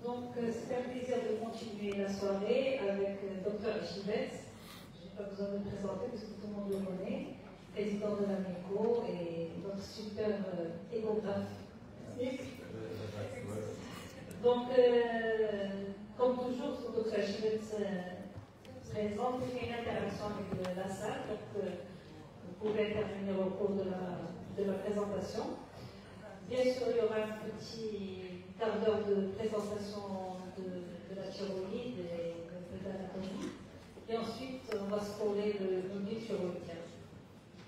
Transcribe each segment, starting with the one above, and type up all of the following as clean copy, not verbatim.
Donc, c'est un plaisir de continuer la soirée avec Dr. Achilles. Je n'ai pas besoin de le présenter parce que tout le monde le connaît. Président de l'AMECO et notre super échographe. Donc, comme toujours, Dr. Achilles présente une interaction avec la salle. Donc, vous pouvez intervenir au cours de la présentation. Bien sûr, il y aura un petit quart d'heure de présentation de la thyroïde et de l'anatomie. Et ensuite, on va scroller le module thyroïdien.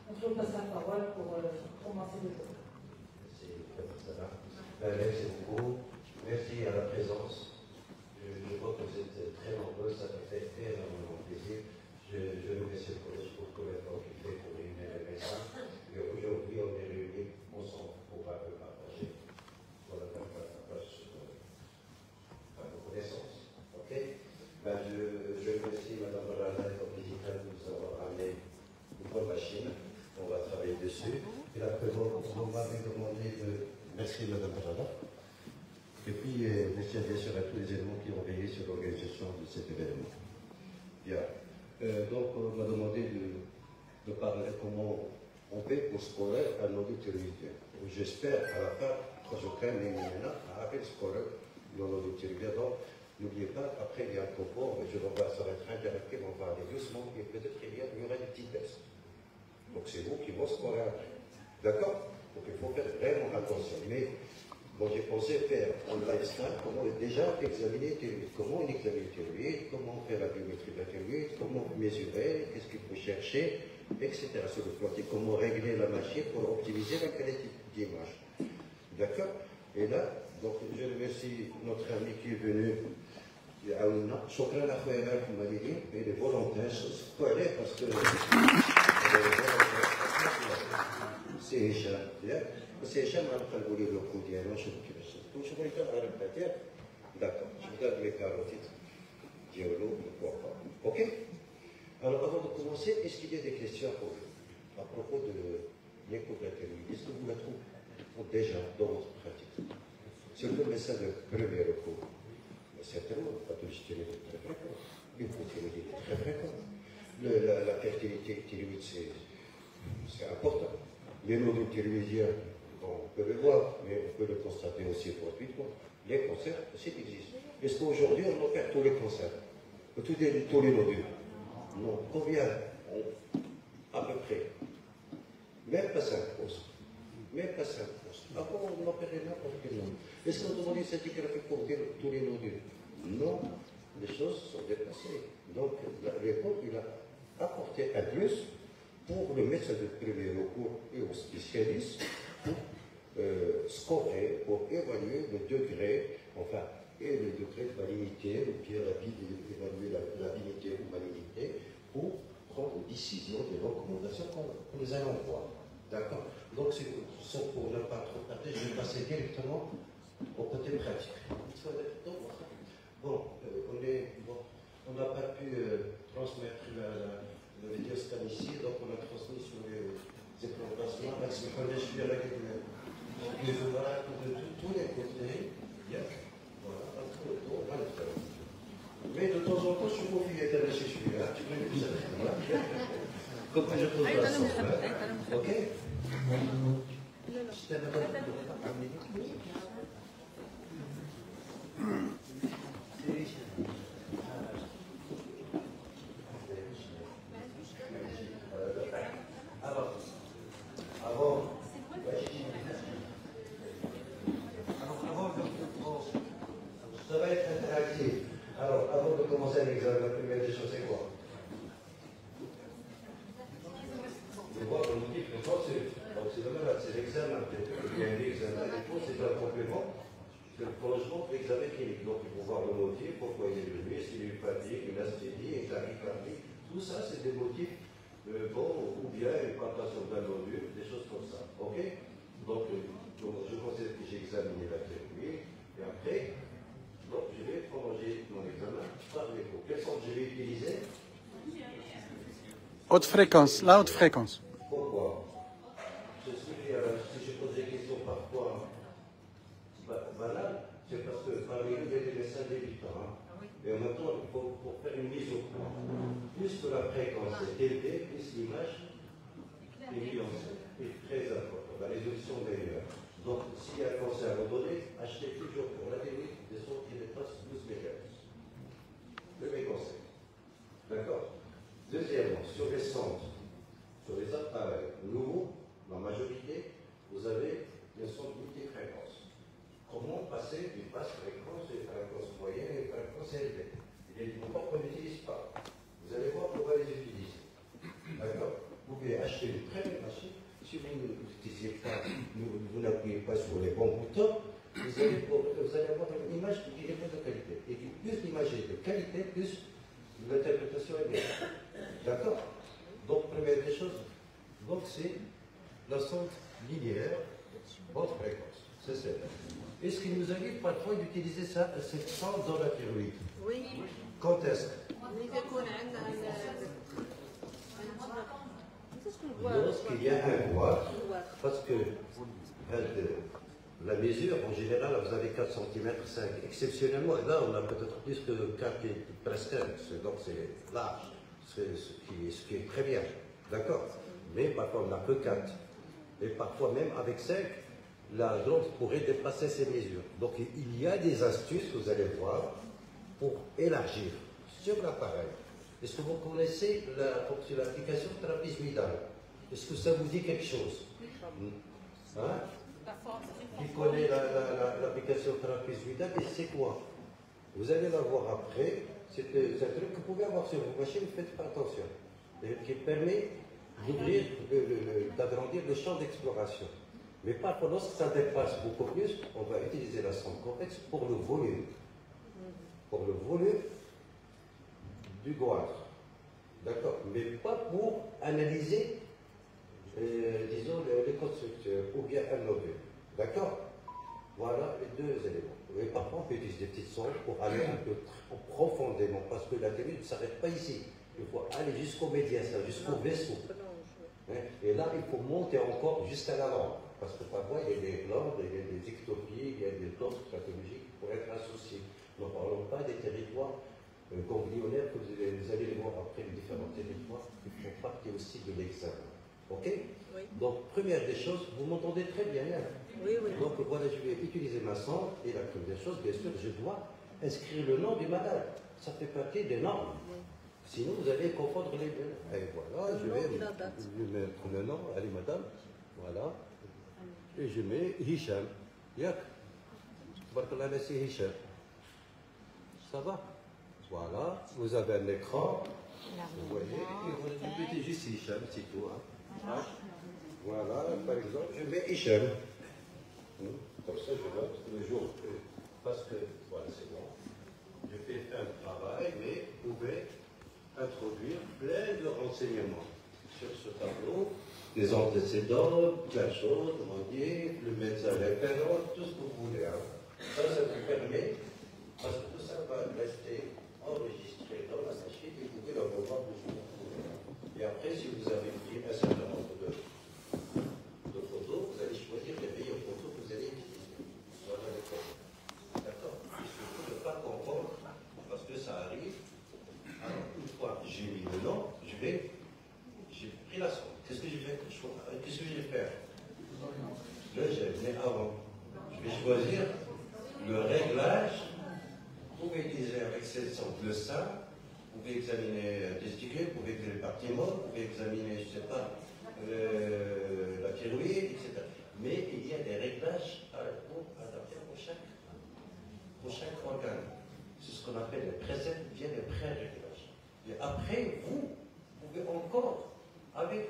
Donc, je vous passe la parole pour commencer le tour. Merci beaucoup. Merci à la présence. Je vois que vous êtes très nombreux, ça me fait énormément plaisir. Je remercie le collège pour tout l'effort qu'il fait pour réunir les médecins. Et aujourd'hui, on est réunis ensemble pour partager voilà, la connaissance. Ok? Je remercie Mme Barana et comme médicale de nous avoir amené une bonne machine. On va travailler dessus. Et après, on m'avait demandé de. Merci Mme Barana. Et puis, merci bien sûr à tous les éléments qui ont veillé sur l'organisation de cet événement. Bien. Donc, on m'a demandé de parler comment on fait pour scorer un nodule thyroïdien. J'espère à la fin, quand je crée les maintenant, à rappeler scorer le nodule thyroïdien. Donc, n'oubliez pas, après, il y a un propos, je vais voir, ça va être interactif, on va aller doucement, et peut-être qu'il y aura des petits tests. Donc, c'est vous qui vont scorer après. D'accord? Donc, il faut faire vraiment attention. Mais, bon, j'ai pensé faire un lifestyle, comment déjà examiner thyroïde, comment on examine thyroïde, comment faire la biométrie de la thyroïde, comment mesurer, qu'est-ce qu'il faut chercher, etc. Sur le plan, comment régler la machine pour optimiser la qualité d'image. D'accord? Et là, donc, je remercie notre ami qui est venu. شكرا اخويا لكم ماليين et les volontaires faut aller parce que c'est Hicham c'est Hicham على قلبوا لي الوقود ديالو نشوفوا كيفاش نشوفوا انت العالم تاعك d'accord je regarde les carottes ديالو ok alors avant de commencer est-ce qu'il y a des questions à propos de l'échographie est-ce que vous la trouvez déjà dans votre pratique surtout le message de premier recours. Certainement, la pathologie thyroïde est très fréquente. L'hypothyroïdie est très fréquente. La fertilité thyroïde, c'est important. Les nodules thyroïdiens, on peut le voir, mais on peut le constater aussi fortuitement. Les cancers aussi existent. Est-ce qu'aujourd'hui, on opère tous les cancers? Tous les nodules? Non. Combien? À peu près. Même pas 5%. Même pas 5%. Avant, on opérait n'importe quel nodule. Est-ce qu'on demandait cette échographie pour dire tous les nodules? Non, les choses sont dépassées. Donc, l'époque, il a apporté un plus pour le médecin de premier recours et aux spécialistes pour scorer, pour évaluer le degré, enfin, et le degré de malignité, ou bien évaluer la dignité ou malignité, pour prendre une décision, des recommandations que nous allons voir. D'accord? Donc, pour ne pas trop tarder, je vais passer directement au côté pratique. Bon, on n'a pas pu transmettre la vidéo scan ici, donc on a transmis sur les écrans placement. Je suis avec les ouvrages de tous les côtés. Voilà, un peu de tour, à l'intérieur. Mais de temps en temps, je suis confié à celui-là. Tu peux le savoir. Comme je pose la sorte. Ok? Ça va être interactif. Alors, avant de commencer l'examen, la première des choses, c'est quoi? Je vois qu'on nous dit que c'est l'examen. Il y a un examen, c'est un complément. C'est le prolongement de l'examen clinique. Donc, il faut voir le motif, pourquoi il est venu, s'il est fatigue, une asthénie, une tachycardie. Tout ça, c'est des motifs bons, ou bien une palpation d'un nodule, des choses comme ça. OK? Donc, je considère que j'ai examiné la thyroïde, et après, donc, je vais prolonger mon examen par l'écho. Quelle sorte je vais utiliser? Haute fréquence, la haute fréquence. Pourquoi? Si je pose des questions parfois banales, C'est parce que parmi eux, il y a des médecins débutants. Hein. Et en même temps, il faut pour faire une mise au point. Plus que la fréquence est élevée, plus l'image est nuancée. C'est très important. La résolution est meilleure. Donc, s'il y a un cancer à donné, achetez toujours pour la télé des sons qui dépassent 12 MHz. Le même conseil. D'accord. Deuxièmement, sur les centres, sur les appareils nouveaux, la majorité, vous avez des sons multifréquences. Comment passer d'une basse fréquence à une fréquence moyenne et une fréquence élevée? Il est dit qu'on n'utilise pas. Vous allez voir qu'on va les utiliser. D'accord. Vous pouvez acheter une très belle machine. Si vous n'utilisez pas, vous n'appuyez pas sur les bons boutons, vous allez avoir une image qui n'est pas de qualité. Et plus l'image est de qualité, plus l'interprétation est bien. D'accord. Donc, première des choses, donc c'est la sonde linéaire, haute fréquence. C'est celle-là. Est-ce qu'il nous arrive parfois d'utiliser cette sonde dans la thyroïde? Oui. Quand est-ce? Lorsqu'il y a un voile, parce que la mesure, en général, vous avez 4 cm 5. Exceptionnellement, là, on a peut-être plus que 4 presque 1. Donc c'est large, ce qui est très bien. D'accord. Mais parfois, on n'a que 4. Et parfois, même avec 5, la drogue pourrait dépasser ces mesures. Donc il y a des astuces, vous allez voir, pour élargir sur l'appareil. Est-ce que vous connaissez l'application trapezoïdale? Est-ce que ça vous dit quelque chose? Hein? Qui connaît l'application trapezoïdale et c'est quoi? Vous allez la voir après. C'est un truc que vous pouvez avoir sur vos machines, faites pas attention. Qui permet d'ouvrir, d'agrandir le champ d'exploration. Mais parfois, lorsque ça dépasse beaucoup plus, on va utiliser la sonde convexe pour le volume. Pour le volume du goitre. D'accord. Mais pas pour analyser, disons, les constructeurs ou bien un objet. D'accord. Voilà les deux éléments. Et parfois, on peut utiliser des petites sondes pour aller un peu profondément, parce que la télé ne s'arrête pas ici. Il faut aller jusqu'au médiastin, jusqu'au vaisseau. Et là, il faut monter encore jusqu'à la lampe. Parce que parfois, il y a des glandes, il y a des ectopies, il y a des doses pathologiques qui pourraient être associées. Ne parlons pas des territoires ganglionnaires que vous allez les voir après, les différents territoires qui font partie aussi de l'examen. OK? Oui. Donc, première des choses, vous m'entendez très bien. Hein? Oui, oui. Donc, voilà, je vais utiliser ma sonde. Et la première chose, bien sûr, je dois inscrire le nom du malade. Ça fait partie des normes. Oui. Sinon, vous allez confondre les deux. Et voilà, je vais mettre le nom. Allez, madame. Voilà. Et je mets Hicham. Yak. Barkallah, c'est Hicham. Ça va? Voilà. Vous avez un écran. Vous voyez. Et vous mettez juste Hicham, c'est tout. Hein. Voilà. Par exemple, je mets Hicham. Comme ça, je note le jour. Parce que, voilà, c'est bon. Je fais un travail, mais vous pouvez introduire plein de renseignements sur ce tableau, des antécédents, plein de choses, le médecin référent, tout ce que vous voulez. Hein. Ça vous permet, parce que tout ça va rester enregistré dans la machine et vous pouvez le revoir où vous voulez. Et après, si vous avez pris un certain nombre de photos, vous allez choisir les meilleures photos que vous allez utiliser. Voilà les photos. D'accord? Il suffit de ne pas confondre, parce que ça arrive. Alors, une fois j'ai mis le nom, j'ai pris la sonde. Qu'est-ce que j'ai fait? Qu'est-ce que je vais faire? Là, j'ai venu avant. Je vais choisir le réglage. Vous pouvez utiliser avec cette sonde le sein, vous pouvez examiner le testicule, vous pouvez examiner les parties mortes, vous pouvez examiner, je ne sais pas, la thyroïde, etc. Mais il y a des réglages pour adapter pour chaque organe. C'est ce qu'on appelle les presets, bien les pré-réglages. Et après, vous pouvez encore, avec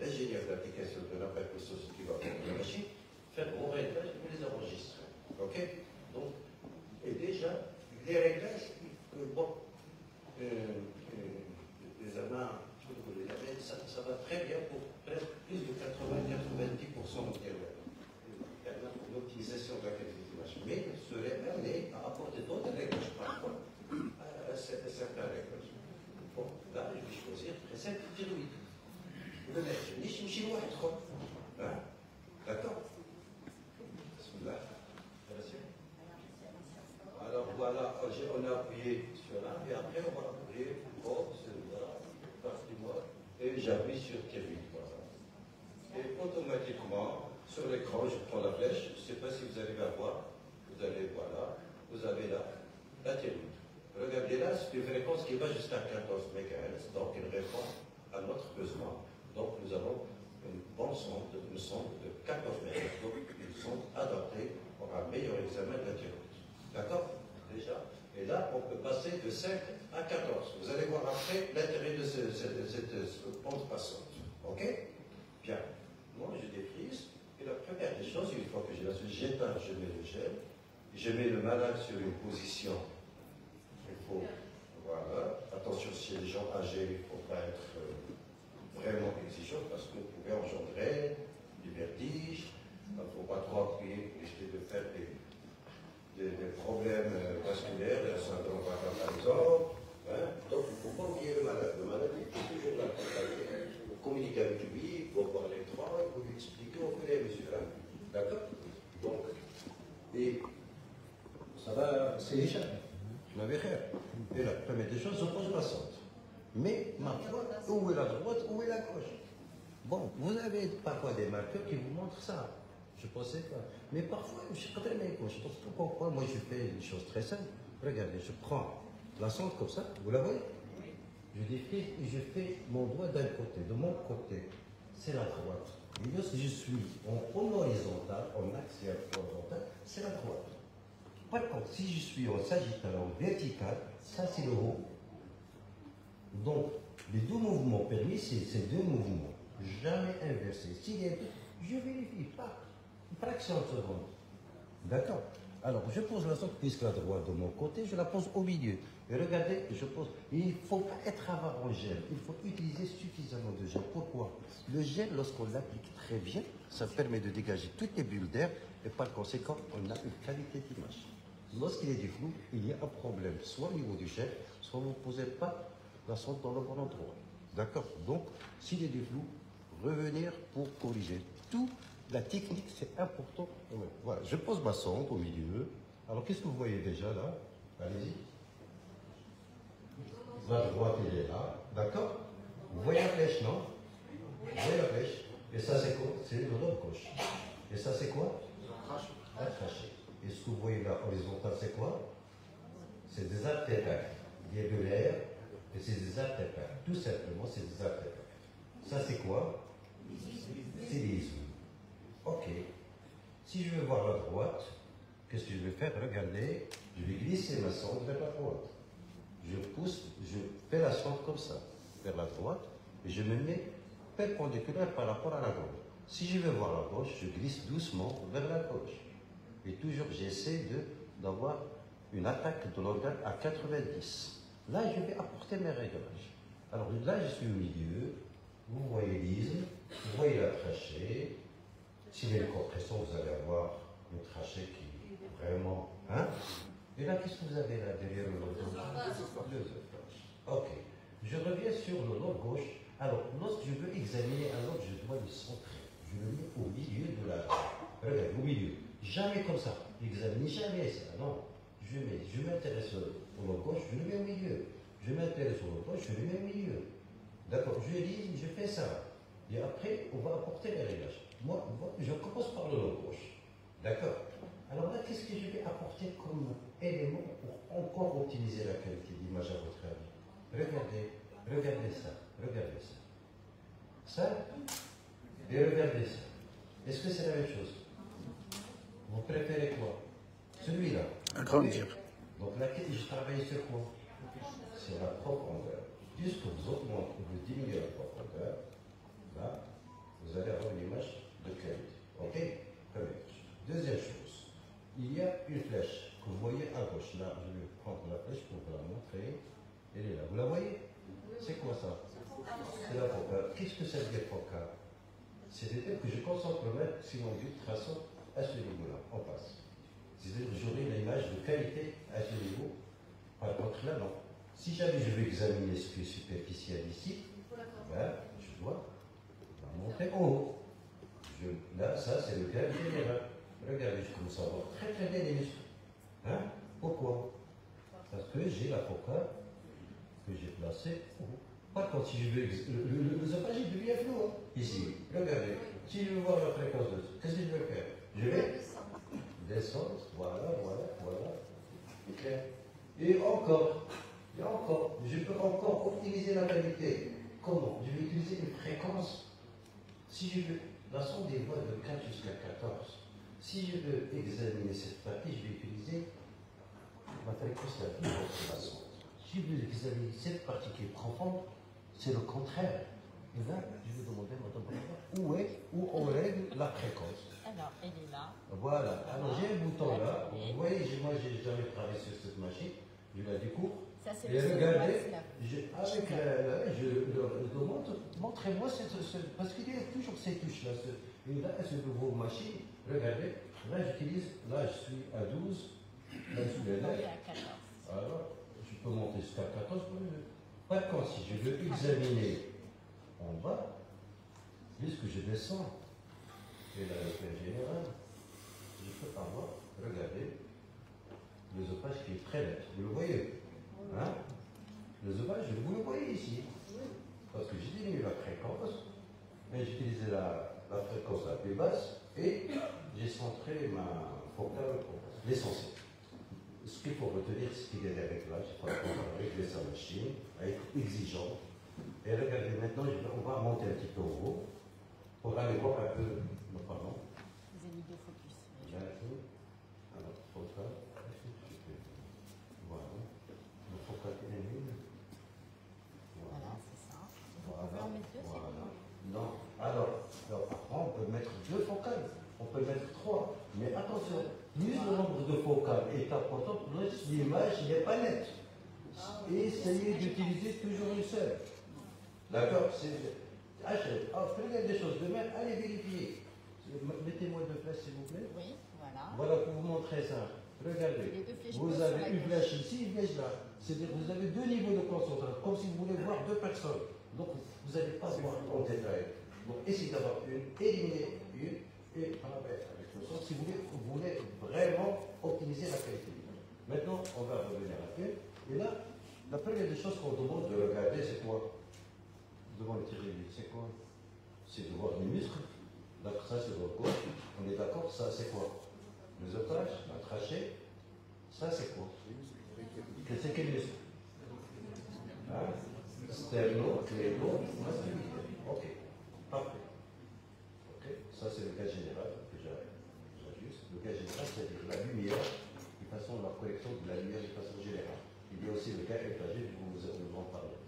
l'ingénieur d'application de l'appel qui va prendre la machine, faire vos réglages et vous les enregistrer. OK? Donc, et déjà, les réglages, bon, les amants, ça va très bien pour presque plus de 80-90% de l'optimisation de la qualité de l'image. Mais serait amené à apporter d'autres réglages parfois, à certains réglages. Bon, là, je vais choisir précède thyroïde. Vous venez, je dis, je suis واحد trop. D'accord? Bismillah. on a appuyé sur là, et après on va appuyer sur celui-là, partie-moi, et j'appuie sur termine. Voilà. Et automatiquement, sur l'écran, je prends la flèche, je ne sais pas si vous arrivez à voir, vous allez, voilà, vous avez là, la termine. Regardez là, c'est une fréquence qui va jusqu'à 14 MHz, donc elle répond à notre besoin. Donc nous avons une bonne sonde, une sonde de 14 MHz, donc une sonde adaptée pour un meilleur examen de la thyroïde. D'accord? Déjà. Et là, on peut passer de 5 à 14. Vous allez voir après l'intérêt de cette onde passante. OK? Bien. Moi, je défrise. Et la première des choses, une fois que j'ai la suite, j'éteins, je mets le gel. Je mets le malade sur une position. Il faut, voilà. Attention, si les gens âgés, il ne faut pas être vraiment exigeant parce que vous pouvez engendrer du vertige. Il ne faut pas trop appuyer pour éviter de faire des problèmes vasculaires, un syndrome vagal par exemple. Hein? Donc il ne faut pas oublier le malade. Le malade est toujours là pour communiquer avec lui, pour voir les trois, pour lui expliquer au fur et à mesure. Hein? D'accord? Donc, et ça va, c'est échappé. Je n'avais rien. Et la première des choses, je pose ma sonde. Mais ma foi, où est la droite, où est la gauche? Bon, vous avez parfois des marqueurs qui vous montrent ça. Je ne pensais pas. Mais parfois, je suis très bien. Je ne pense pas pourquoi. Moi, je fais une chose très simple. Regardez, je prends la sonde comme ça. Vous la voyez? Je défile et je fais mon doigt d'un côté. De mon côté, c'est la droite. Et lorsque je suis en horizontal, en axial horizontal, c'est la droite. Par contre, si je suis en sagittal, en vertical, ça c'est le haut. Donc, les deux mouvements permis, c'est ces deux mouvements. Jamais inversés. S'il y a deux, je vérifie pas. Une fraction de seconde. D'accord? Alors, je pose la sonde, puisque la droite de mon côté, je la pose au milieu. Et regardez, je pose. Il ne faut pas être avare en gel. Il faut utiliser suffisamment de gel. Pourquoi? Le gel, lorsqu'on l'applique très bien, ça permet de dégager toutes les bulles d'air et par conséquent, on a une qualité d'image. Lorsqu'il y a du flou, il y a un problème, soit au niveau du gel, soit vous ne posez pas la sonde dans le bon endroit. D'accord? Donc, s'il y a du flou, revenir pour corriger. Tout, la technique, c'est important. Voilà, je pose ma sonde au milieu. Alors, qu'est-ce que vous voyez déjà là? Allez-y. La droite, elle est là. D'accord? Vous voyez la flèche, non? Vous voyez la flèche? Et ça, c'est quoi? C'est le lobe gauche. Et ça, c'est quoi? Un trachet. Et ce que vous voyez là, horizontal, c'est quoi? C'est des artères. Il y a de l'air, et c'est des artères. Tout simplement, c'est des artères. Ça, c'est quoi? C'est des isthmes. Ok. Si je veux voir la droite, qu'est-ce que je vais faire? Regardez, je vais glisser ma sonde vers la droite. Je pousse, je fais la sonde comme ça, vers la droite, et je me mets perpendiculaire par rapport à la gauche. Si je veux voir la gauche, je glisse doucement vers la gauche. Et toujours, j'essaie d'avoir une attaque de l'organe à 90. Là, je vais apporter mes réglages. Alors là, je suis au milieu. Vous voyez l'isthme, vous voyez la trachée. S'il y a une compression, vous allez avoir une trachée qui est vraiment... Hein? Et là, qu'est-ce que vous avez là derrière le lobe gauche? L'œsophage. Ok. Je reviens sur le lobe gauche. Alors, lorsque je veux examiner un lobe, je dois le centrer. Je le mets au milieu de la... Regardez, au milieu. Jamais comme ça. Examiner jamais ça. Non. Je m'intéresse au lobe gauche, je le mets au milieu. Je m'intéresse au lobe gauche, je le mets au milieu. D'accord. Je lis, je fais ça. Et après, on va apporter les réglages. Moi, je commence par le lobe gauche. D'accord. Alors là, qu'est-ce que je vais apporter comme élément pour encore optimiser la qualité d'image à votre avis? Regardez ça. Regardez ça. Ça, et regardez ça. Est-ce que c'est la même chose? Vous préférez quoi? Celui-là. Agrandir. Donc là, je travaille sur quoi? C'est la profondeur. Puisque vous augmentez, vous diminuez la profondeur, là, vous allez avoir une image de qualité. Ok? Première chose. Deuxième chose, il y a une flèche que vous voyez à gauche. Là, je vais prendre la flèche pour vous la montrer. Elle est là. Vous la voyez? C'est quoi ça? C'est la focale. Qu'est-ce que ça veut dire focale? C'est-à-dire que je concentre le mètre, si on dit traçons à ce niveau-là, on passe. C'est-à-dire que j'aurai une image de qualité à ce niveau. Par contre, là, non. Si jamais je veux examiner ce qui est superficiel ici, ben, je dois la montrer en haut. Là, ça, c'est le cas général. Regardez, je commence à voir très très bien les muscles. Hein? Pourquoi? que j'ai la focale que j'ai placée. Par contre, si je veux l'œsophage, il devient flou. Hein. Ici, regardez. Si je veux voir la fréquence de qu'est-ce que je vais faire? Je vais descendre. Voilà. Ok. Et encore, je peux encore optimiser la qualité. Comment? Je vais utiliser une fréquence. Si je veux, la sonde des voies de 4 jusqu'à 14. Si je veux examiner cette partie, je vais utiliser ma fréquence la plus haute de la sonde. Si je veux examiner cette partie qui est profonde, c'est le contraire. Et là, je vais demander à madame où on règle la fréquence. Alors, elle est là. Voilà. Alors, j'ai un bouton là. Vous voyez, moi, j'ai jamais travaillé sur cette machine. Je la découvre. Ça, c'est Et le regardez, je demande, montrez-moi parce qu'il y a toujours ces touches-là. Et là, ce nouveau machine, regardez, là, je suis à 12, là, je suis à 9. Alors, je peux monter jusqu'à 14. Par contre, si je veux examiner en bas, puisque je descends, et la repère générale, je peux avoir, regardez, l'œsophage qui est très net. Vous le voyez? Hein? L'œsophage, vous le voyez ici. Parce que j'ai diminué la fréquence, mais j'ai utilisé la fréquence la plus basse et j'ai centré ma focale pour l'essentiel. Ce qu'il faut retenir, c'est qu'il y a des réglages, il faut régler sa machine, être exigeant. Et regardez, maintenant, on va monter un petit peu au haut pour aller voir un peu. Pardon. Vous avez mis deux focus. Alors, focale. Voilà. Le focale est nul. Voilà, c'est ça. Vous Voilà. pouvez en mettre deux, Voilà. Non. Alors, après, on peut mettre 2 focales. On peut mettre 3. Mais attention, plus le nombre de focales est important, plus l'image n'est pas nette. Et essayez d'utiliser toujours une seule. D'accord? Prenez des choses de même, allez vérifier. Mettez-moi 2 flèches, s'il vous plaît. Oui, voilà. Voilà pour vous montrer ça. Regardez. Vous avez une flèche ici, une flèche là. C'est-à-dire que vous avez 2 niveaux de concentration, comme si vous voulez voir 2 personnes. Donc, vous n'allez pas voir en détail. Donc, essayez d'avoir une, éliminez une, et on va être avec le sens si vous voulez vraiment optimiser la qualité. Maintenant, on va revenir à une. Et là, la première des choses qu'on demande de regarder, c'est quoi? Devant le tiré, c'est quoi? C'est de voir les muscles. Donc, ça, c'est votre corps. On est d'accord? Ça, c'est quoi? L'œsophage, la trachée. Ça, c'est quoi? C'est quel muscle? Hein? Sterno, clédo, masculinité. Ok, parfait. Ok, ça c'est le cas général que j'ajuste. Le cas général, c'est-à-dire la lumière, de façon la correction de la lumière de façon générale. Il y a aussi le cas étagé, vous en parler.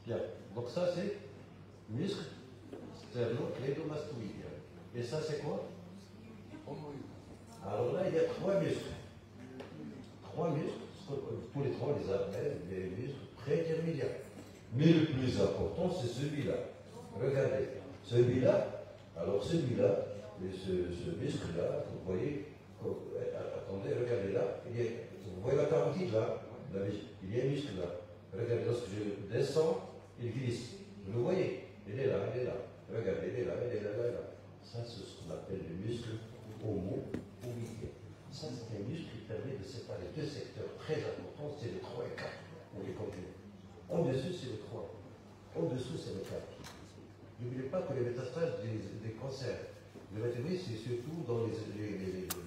Bien, donc ça c'est muscle, sterno, clédo, masculinité. Et ça c'est quoi? Alors là, il y a 3 muscles. 3 muscles, tous les 3, les artères, les muscles préintermédiaires. Mais le plus important, c'est celui-là. Regardez, celui-là, alors celui-là, ce muscle-là, vous voyez, attendez, regardez là, vous voyez la carotide là, il y a un muscle là. Regardez, lorsque je descends, il glisse. Vous le voyez, il est là. Regardez, il est là. Ça, c'est ce qu'on appelle le muscle homo-oblique. Ça, c'est un muscle qui permet de séparer 2 secteurs très importants, c'est le 3 et 4, pour les compléter. En dessous, c'est le 3. En dessous, c'est le 4. N'oubliez pas que les métastases des cancers, le matériel, c'est surtout dans les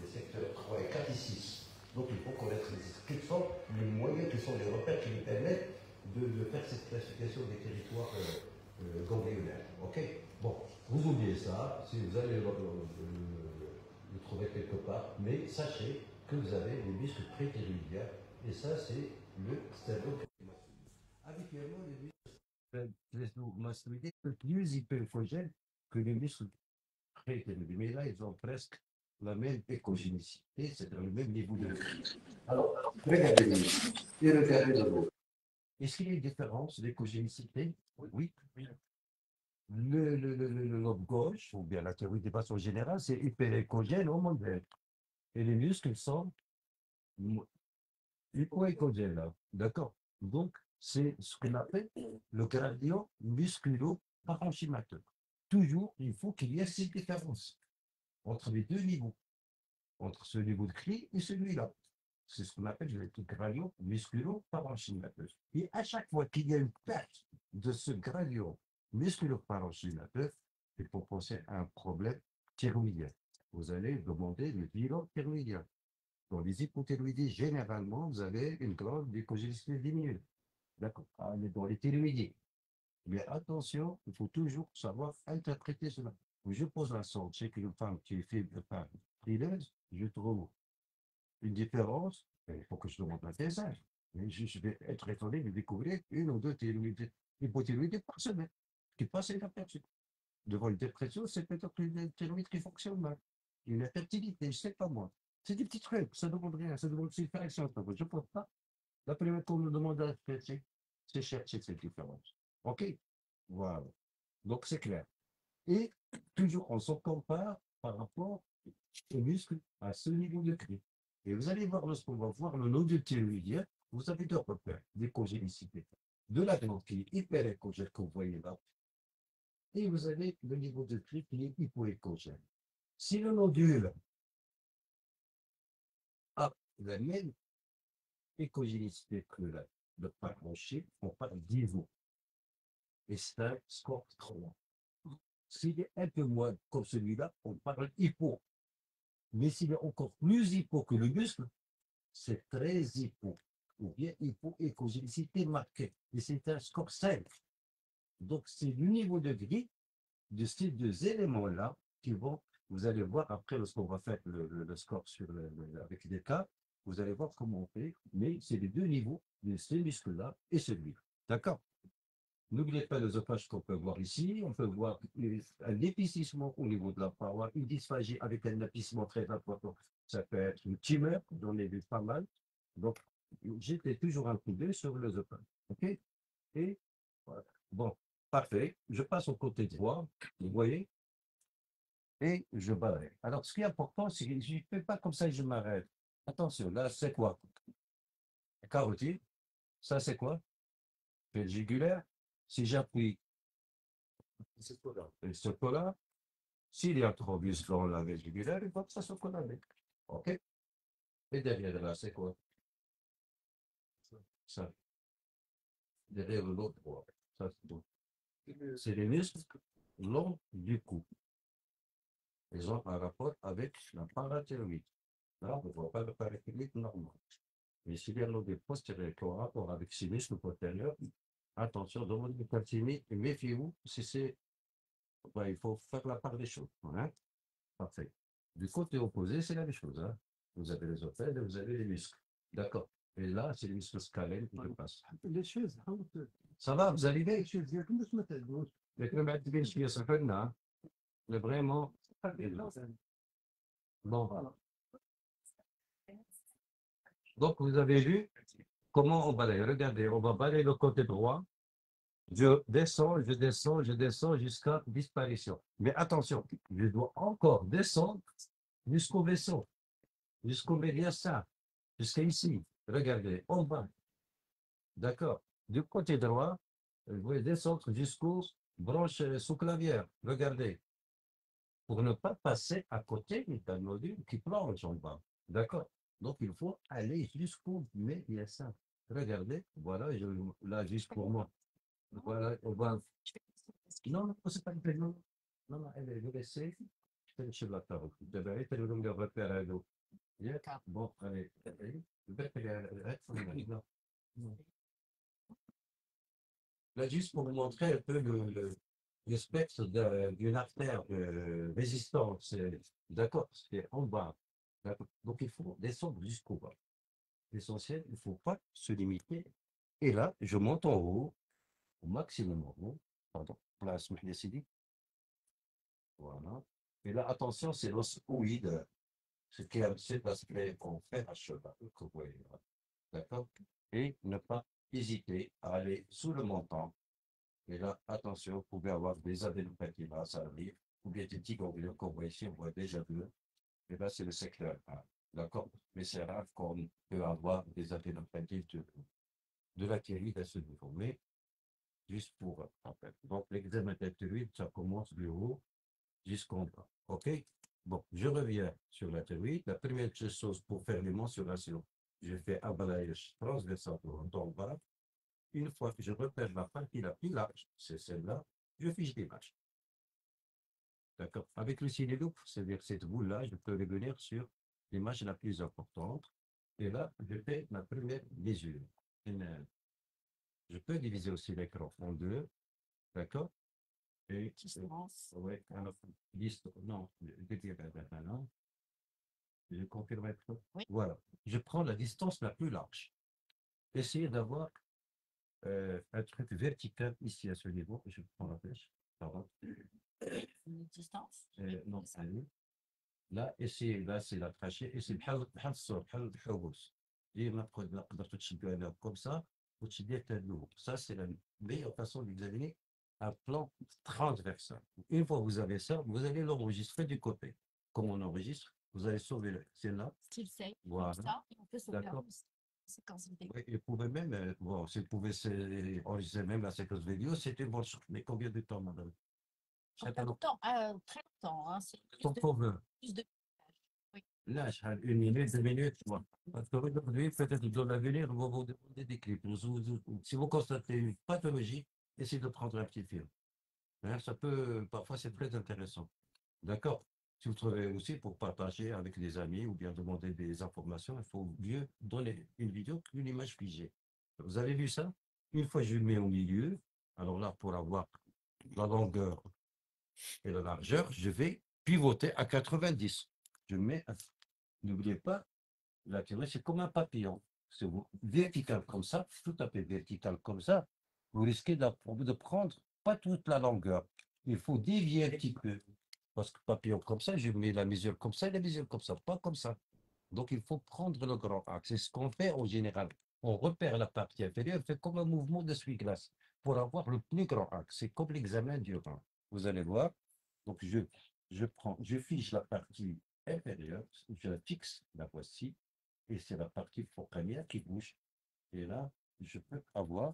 secteurs 3 et 4 et 6. Donc, il faut connaître quels sont les moyens, quels sont les repères qui nous permettent de faire cette classification des territoires ganglionnaires. Ok? Bon, vous oubliez ça, si vous allez le trouver quelque part, mais sachez que vous avez les muscles prétéruliens, et ça, c'est le sternocleidomastoïdien. Habituellement, les muscles masculins sont plus hyperphogènes que les muscles prétéruliens. Mais là, ils ont presque la même écogénicité, c'est-à-dire le même niveau de vie. Alors, regardez les muscles et regardez le l'autre. Est-ce qu'il y a une différence d'écogénicité? Oui. Le lobe gauche, ou bien la théorie de façon générale, c'est hyperécogène au modèle. Et les muscles sont hypoécogènes, là. D'accord? Donc, c'est ce qu'on appelle le gradient musculo-parenchymateur. Toujours, il faut qu'il y ait cette différence entre les 2 niveaux, entre ce niveau de cri et celui-là. c'est ce qu'on appelle le granulome musculo-parenchymateux. Et à chaque fois qu'il y a une perte de ce granulome musculo-parenchymateux, il faut penser à un problème thyroïdien. Vous allez demander le bilan thyroïdien. Dans les hypothyroïdies, généralement, vous avez une glande glucogénésis diminuée. D'accord. Dans les thyroïdies. Mais attention, il faut toujours savoir interpréter cela. Je pose la sonde chez une femme qui est frileuse, je trouve une différence, il faut que je demande un test. Mais je vais être étonné de découvrir une ou deux hypothyroïdies par semaine, qui passent inaperçues. Devant une dépression, c'est peut-être une thyroïde qui fonctionne mal. Une infertilité, je ne sais pas moi. C'est des petits trucs, ça ne demande rien, ça demande une correction. Je ne pense pas. La première qu'on me demande à traiter, c'est chercher cette différence. OK? Voilà. Donc, c'est clair. Et toujours, on s'en compare par rapport au muscle à ce niveau de cri. Et vous allez voir, lorsqu'on va voir le nodule thyroïdien, vous avez deux repères, des congénicités. De la glande qui est hyperécogène, que vous voyez là, et vous avez le niveau de cri qui est hypoécogène. Si le nodule a la même écogénicité que le parenchyme, on parle d'IVO. Et c'est un score 3. S'il est un peu moins comme celui-là, on parle hypo. Mais s'il est encore plus hypo que le muscle, c'est très hypo. Ou bien hypo-écogénicité marquée. Et c'est un score 5. Donc, c'est le niveau de gris de ces deux éléments-là qui vont, vous allez voir après lorsqu'on va faire le score avec des cas, vous allez voir comment on fait, mais c'est les deux niveaux de ces muscles-là et celui-là. D'accord? N'oubliez pas l'œsophage qu'on peut voir ici. On peut voir un épicissement au niveau de la paroi, une dysphagie avec un apissement très important. Ça peut être une tumeur, j'en ai vu pas mal. Donc, j'étais toujours incliné sur l'œsophage. OK? Et voilà. Bon, parfait. Je passe au côté droit, vous voyez, et je balaye. Alors, ce qui est important, c'est que je ne fais pas comme ça et je m'arrête. Attention, là, c'est quoi? Carotide. Ça, c'est quoi? Fait jugulaire. Si j'appuie ce là, s'il y a trop d'us dans la veine jugulaire, il faut que ça se colle avec. OK? Et derrière là, c'est quoi? Ça. Derrière l'autre droit. Ça, c'est tout. C'est les muscles longs du cou. Ils ont un rapport avec la parathyroïde. Là, on ne voit pas le parathyroïde normal. Mais s'il y a l'autre postérieur qui a un rapport avec ces muscles postérieurs, attention, dans votre calcémie, méfiez-vous, si c'est. Ouais, il faut faire la part des choses. Hein? Parfait. Du côté opposé, c'est la même chose. Hein? Vous avez les ophèles et vous avez les muscles. D'accord. Et là, c'est les muscles scalènes qui passent. Les choses, Ça va, vous arrivez? Mais comme elle dit, je suis là. Mais vraiment. Bon, voilà. Donc, vous avez vu comment on balaye. Regardez, on va balayer le côté droit. Je descends, je descends, je descends jusqu'à disparition. Mais attention, je dois encore descendre jusqu'au vaisseau, jusqu'au médiastin, jusqu'à ici. Regardez, en bas. D'accord. Du côté droit, vous pouvez descendre jusqu'aux branches sous-clavières. Regardez. Pour ne pas passer à côté d'un nodule qui plonge en bas. D'accord. Donc, il faut aller jusqu'au médiastin. Regardez, voilà, là, juste pour moi. Voilà, on va. Non, non, c'est pas une peine. Non, non, non, elle est laissée. Je suis la table. Vous devez être le repère à l'eau. Bon, allez. Là, juste pour vous montrer un peu le spectre d'une artère résistante. D'accord, c'est en bas. Donc, il faut descendre jusqu'au bas. L'essentiel, il ne faut pas se limiter. Et là, je monte en haut, au maximum en haut. Pardon, place décidé. Voilà. Et là, attention, c'est l'os ouïde. C'est l'aspect qu'on fait à cheval, que vous voyez là. D'accord? Et ne pas hésiter à aller sous le montant. Et là, attention, vous pouvez avoir des adénopathies là, ça arrive, ou bien des petits ganglions qu'on voit ici, on voit déjà deux. Et là, c'est le secteur 1. D'accord? Mais c'est rare qu'on peut avoir des adénopathies de la thyroïde à ce niveau. Mais juste pour rappel. Donc, l'examen de la thyroïde, ça commence du haut jusqu'en bas. OK? Bon, je reviens sur la thyroïde. La première chose pour faire les mensurations je fais un balayage transversal dans le bas. Une fois que je repère la partie la plus large, c'est celle-là, je fiche l'image. D'accord? Avec le ciné-loupe, c'est-à-dire cette boule-là, je peux revenir sur l'image la plus importante. Et là, je fais ma première mesure. Je peux diviser aussi l'écran en deux. D'accord? Et, Distance. ouais, alors, non, je dirais maintenant, je confirme. Oui. Voilà. Je prends la distance la plus large. Essayez d'avoir un truc vertical ici à ce niveau. Je prends la flèche. Pardon. Une distance. Non, allez. Là, essayez, là, c'est la trachée. Et c'est بحال الصوت بحال الحبوس. ديما تقدر تشدوا عليها comme ça, وتشدي حتى للوغ. Ça, c'est la meilleure façon d'examiner un plan transversal. Une fois que vous avez ça, vous allez l'enregistrer du côté. Comme on enregistre, vous allez sauver c'est là. Style save. Voilà. Comme ça, et on peut sauver D'accord. la séquence vidéo. Oui, et vous pouvez même, bon, si vous pouvez enregistrer même la séquence vidéo, c'était bon. Mais combien de temps, madame? Pas longtemps, très longtemps. Hein. C'est Tant qu'on veut. plus de. Là, une minute, 2 minutes, moi. Parce qu'aujourd'hui, peut-être dans l'avenir, on va vous demander des clips. Si vous constatez une pathologie, essayez de prendre un petit film. Hein, ça peut, parfois, c'est très intéressant. D'accord? Si vous trouvez aussi pour partager avec des amis ou bien demander des informations, il faut mieux donner une vidéo qu'une image figée. Vous avez vu ça? Une fois je le mets au milieu, alors là, pour avoir la longueur et la largeur, je vais pivoter à 90. Je mets, n'oubliez pas, la tirée, c'est comme un papillon. C'est vertical comme ça, tout à fait vertical comme ça. Vous risquez de prendre pas toute la longueur. Il faut dévier un petit peu. Parce que papillon comme ça, je mets la mesure comme ça et la mesure comme ça, pas comme ça. Donc il faut prendre le grand axe. C'est ce qu'on fait en général. On repère la partie inférieure, fait comme un mouvement d'essuie-glace pour avoir le plus grand axe. C'est comme l'examen du rang. Vous allez voir. Donc je fiche la partie inférieure, je la fixe, la voici, et c'est la partie focalière qui bouge. Et là, je peux avoir,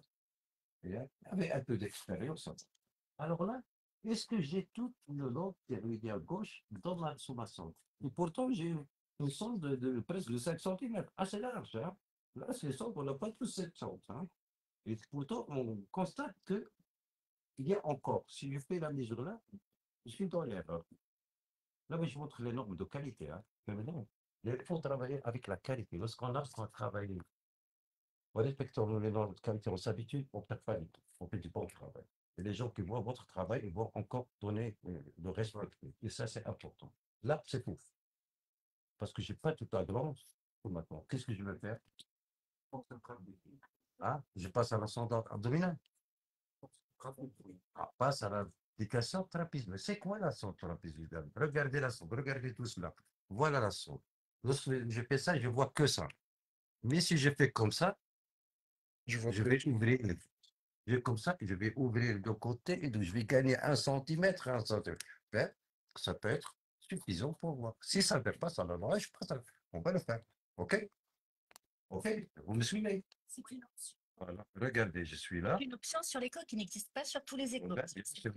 et là, avec un peu d'expérience. Alors là, est-ce que j'ai tout le long ptéroïdien gauche sous ma sonde? Et pourtant, j'ai une sonde de presque de 5 cm, assez large. Hein? Là, ces sondes, on n'a pas tous cette sonde. Hein? Et pourtant, on constate qu'il y a encore, si je fais la mesure là, je suis dans l'erreur. Là, mais je montre les normes de qualité. Hein? Mais maintenant, il faut travailler avec la qualité. Lorsqu'on apprend à travailler en respectant les normes de qualité, on s'habitue, on ne perd pas du tout. On fait du bon travail. Et les gens qui voient votre travail, ils vont encore donner le respect. Et ça, c'est important. Là, c'est tout. Parce que je n'ai pas toute la glande pour maintenant. Qu'est-ce que je vais faire? Ah, je passe à l'ascendant abdominal. Ah, passe à l'application trapezoïdale. C'est quoi la sonde trapezoïdale? Regardez la sonde, regardez tout cela. Voilà la sonde. Lorsque je fais ça, je vois que ça. Mais si je fais comme ça, je vais ouvrir comme ça, je vais ouvrir de côté et donc je vais gagner 1 centimètre, 1 centimètre. Ben, ça peut être suffisant pour moi. Si ça ne fait pas, ça ne va pas. On va le faire. OK? OK? Vous me suivez? C'est une option. Voilà. Regardez, je suis là. Une option sur l'école qui n'existe pas sur tous les écoles. Sur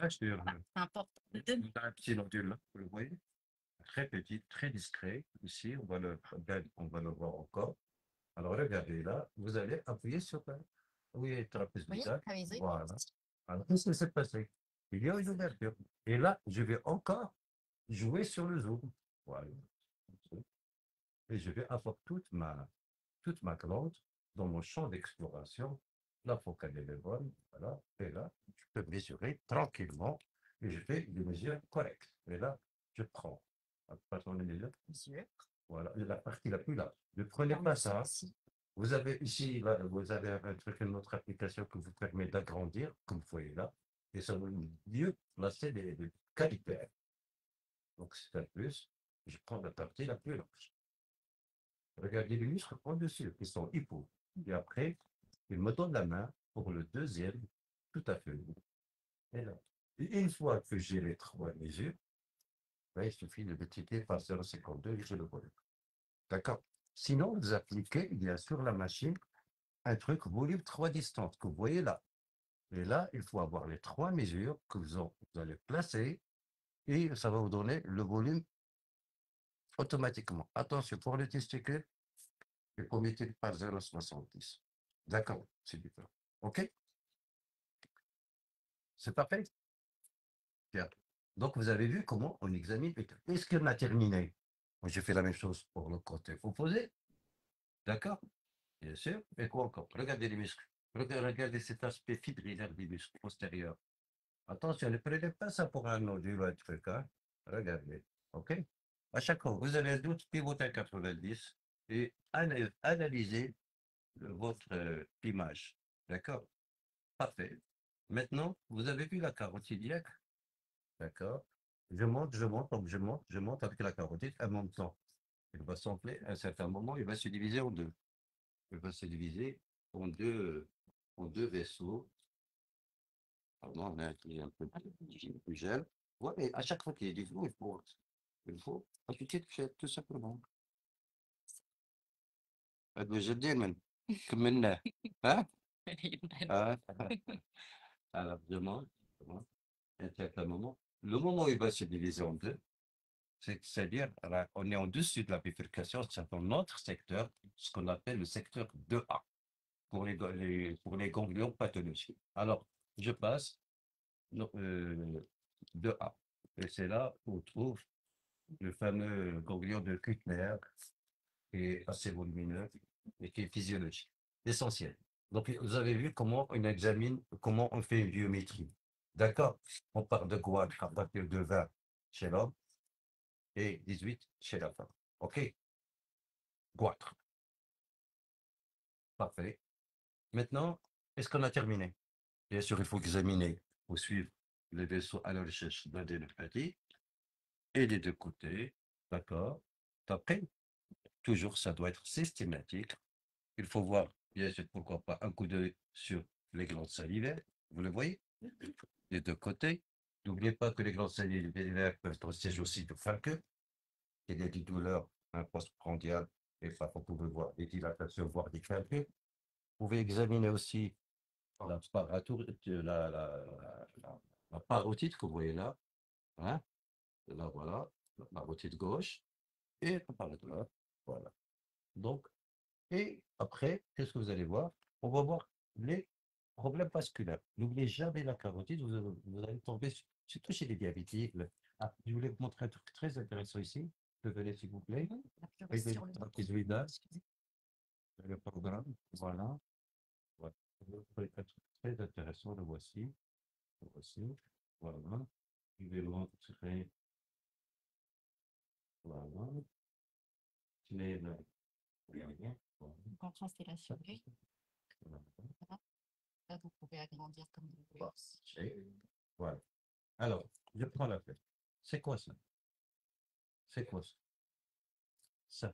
c'est important. un petit nodule là, vous le voyez? Très petit, très discret. Ici, on va le voir encore. Alors, regardez là, vous allez appuyer sur la. Oui, trapezoïdale. Voilà. Alors, qu'est-ce qui s'est passé? Il y a une ouverture. Et là, je vais encore jouer sur le zoom. Voilà. Et je vais avoir toute ma glande dans mon champ d'exploration. La focale est bonne. Voilà. Et là, je peux mesurer tranquillement et je fais des mesures correctes. Et là, je prends. Passons les mesures. Voilà, la partie la plus large. Ne prenez pas ça. Vous avez ici, là, vous avez un truc, une autre application qui vous permet d'agrandir, comme vous voyez là, et ça va mieux placer les calipers. Donc c'est un plus. Je prends la partie la plus large. Regardez les muscles au-dessus, qui sont hypo. Et après, il me donne la main pour le deuxième, tout à fait. Et là. Et une fois que j'ai les 3 mesures, là, il suffit de multiplier par 0,52 et je le vois. D'accord? Sinon, vous appliquez, bien sûr, la machine, un truc volume 3 distances que vous voyez là. Et là, il faut avoir les 3 mesures que vous allez placer et ça va vous donner le volume automatiquement. Attention, pour le testicule, et vous multipliez par 0,70. D'accord, c'est différent. OK? C'est parfait? Bien. Donc, vous avez vu comment on examine. Est-ce qu'on a terminé? Moi, j'ai fait la même chose pour le côté opposé. D'accord? Bien sûr. Et quoi encore? Regardez les muscles. Regardez cet aspect fibrillaire des muscles postérieurs. Attention, ne prenez pas ça pour un nodule ou un truc. Hein? Regardez. OK? À chaque fois, vous avez un doute, pivotez à 90 et analysez votre image. D'accord? Parfait. Maintenant, vous avez vu la carotide iliaque. D'accord? Donc je monte avec la carotide en même temps. Il va s'enfler à un certain moment, il va se diviser en deux. Il va se diviser en deux vaisseaux. Pardon, on a un peu plus gel. Ouais, mais à chaque fois qu'il y a du flou, il faut appliquer tout simplement. هذا جدين من كملنا ها ها alors demande un certain moment le moment où il va se diviser en deux c'est-à-dire on est en dessus de la bifurcation c'est un autre secteur ce qu'on appelle le secteur 2A pour les ganglions pathologiques alors je passe 2A et c'est là où on trouve le fameux ganglion de Kuttner qui est assez volumineux et qui est physiologique, essentiel. Donc, vous avez vu comment on examine, comment on fait une biométrie. D'accord? On part de goitre à partir de 20 chez l'homme et 18 chez la femme. OK? Goitre. Parfait. Maintenant, est-ce qu'on a terminé? Bien sûr, il faut examiner ou suivre les vaisseaux à la recherche d'adénopathie et des deux côtés. D'accord? Après, toujours, ça doit être systématique. Il faut voir, bien sûr, pourquoi pas, un coup d'œil sur les glandes salivaires. Vous le voyez, des deux côtés. N'oubliez pas que les glandes salivaires peuvent être siège aussi de Falque. Il y a des douleurs postprandiales et parfois vous pouvez voir des dilatations, voire des Falque. Vous pouvez examiner aussi la, la parotide que vous voyez là. Hein? Là, voilà, la parotide gauche et la parotide là. Voilà. Donc, et après, qu'est-ce que vous allez voir? On va voir les problèmes vasculaires. N'oubliez jamais la carotide, vous allez tomber, surtout chez les diabétiques. Ah, je voulais vous montrer un truc très intéressant ici. Venez, s'il vous plaît. Le programme, voilà. Voilà. Un truc très intéressant, le voici. Le voici. Voilà. Je vais le montrer. Voilà. Je vais le... Contraster la chirurgie. Voilà. Là, vous pouvez agrandir comme vous voulez. Voilà. Alors, je prends la feuille. C'est quoi ça? C'est quoi ça? Ça,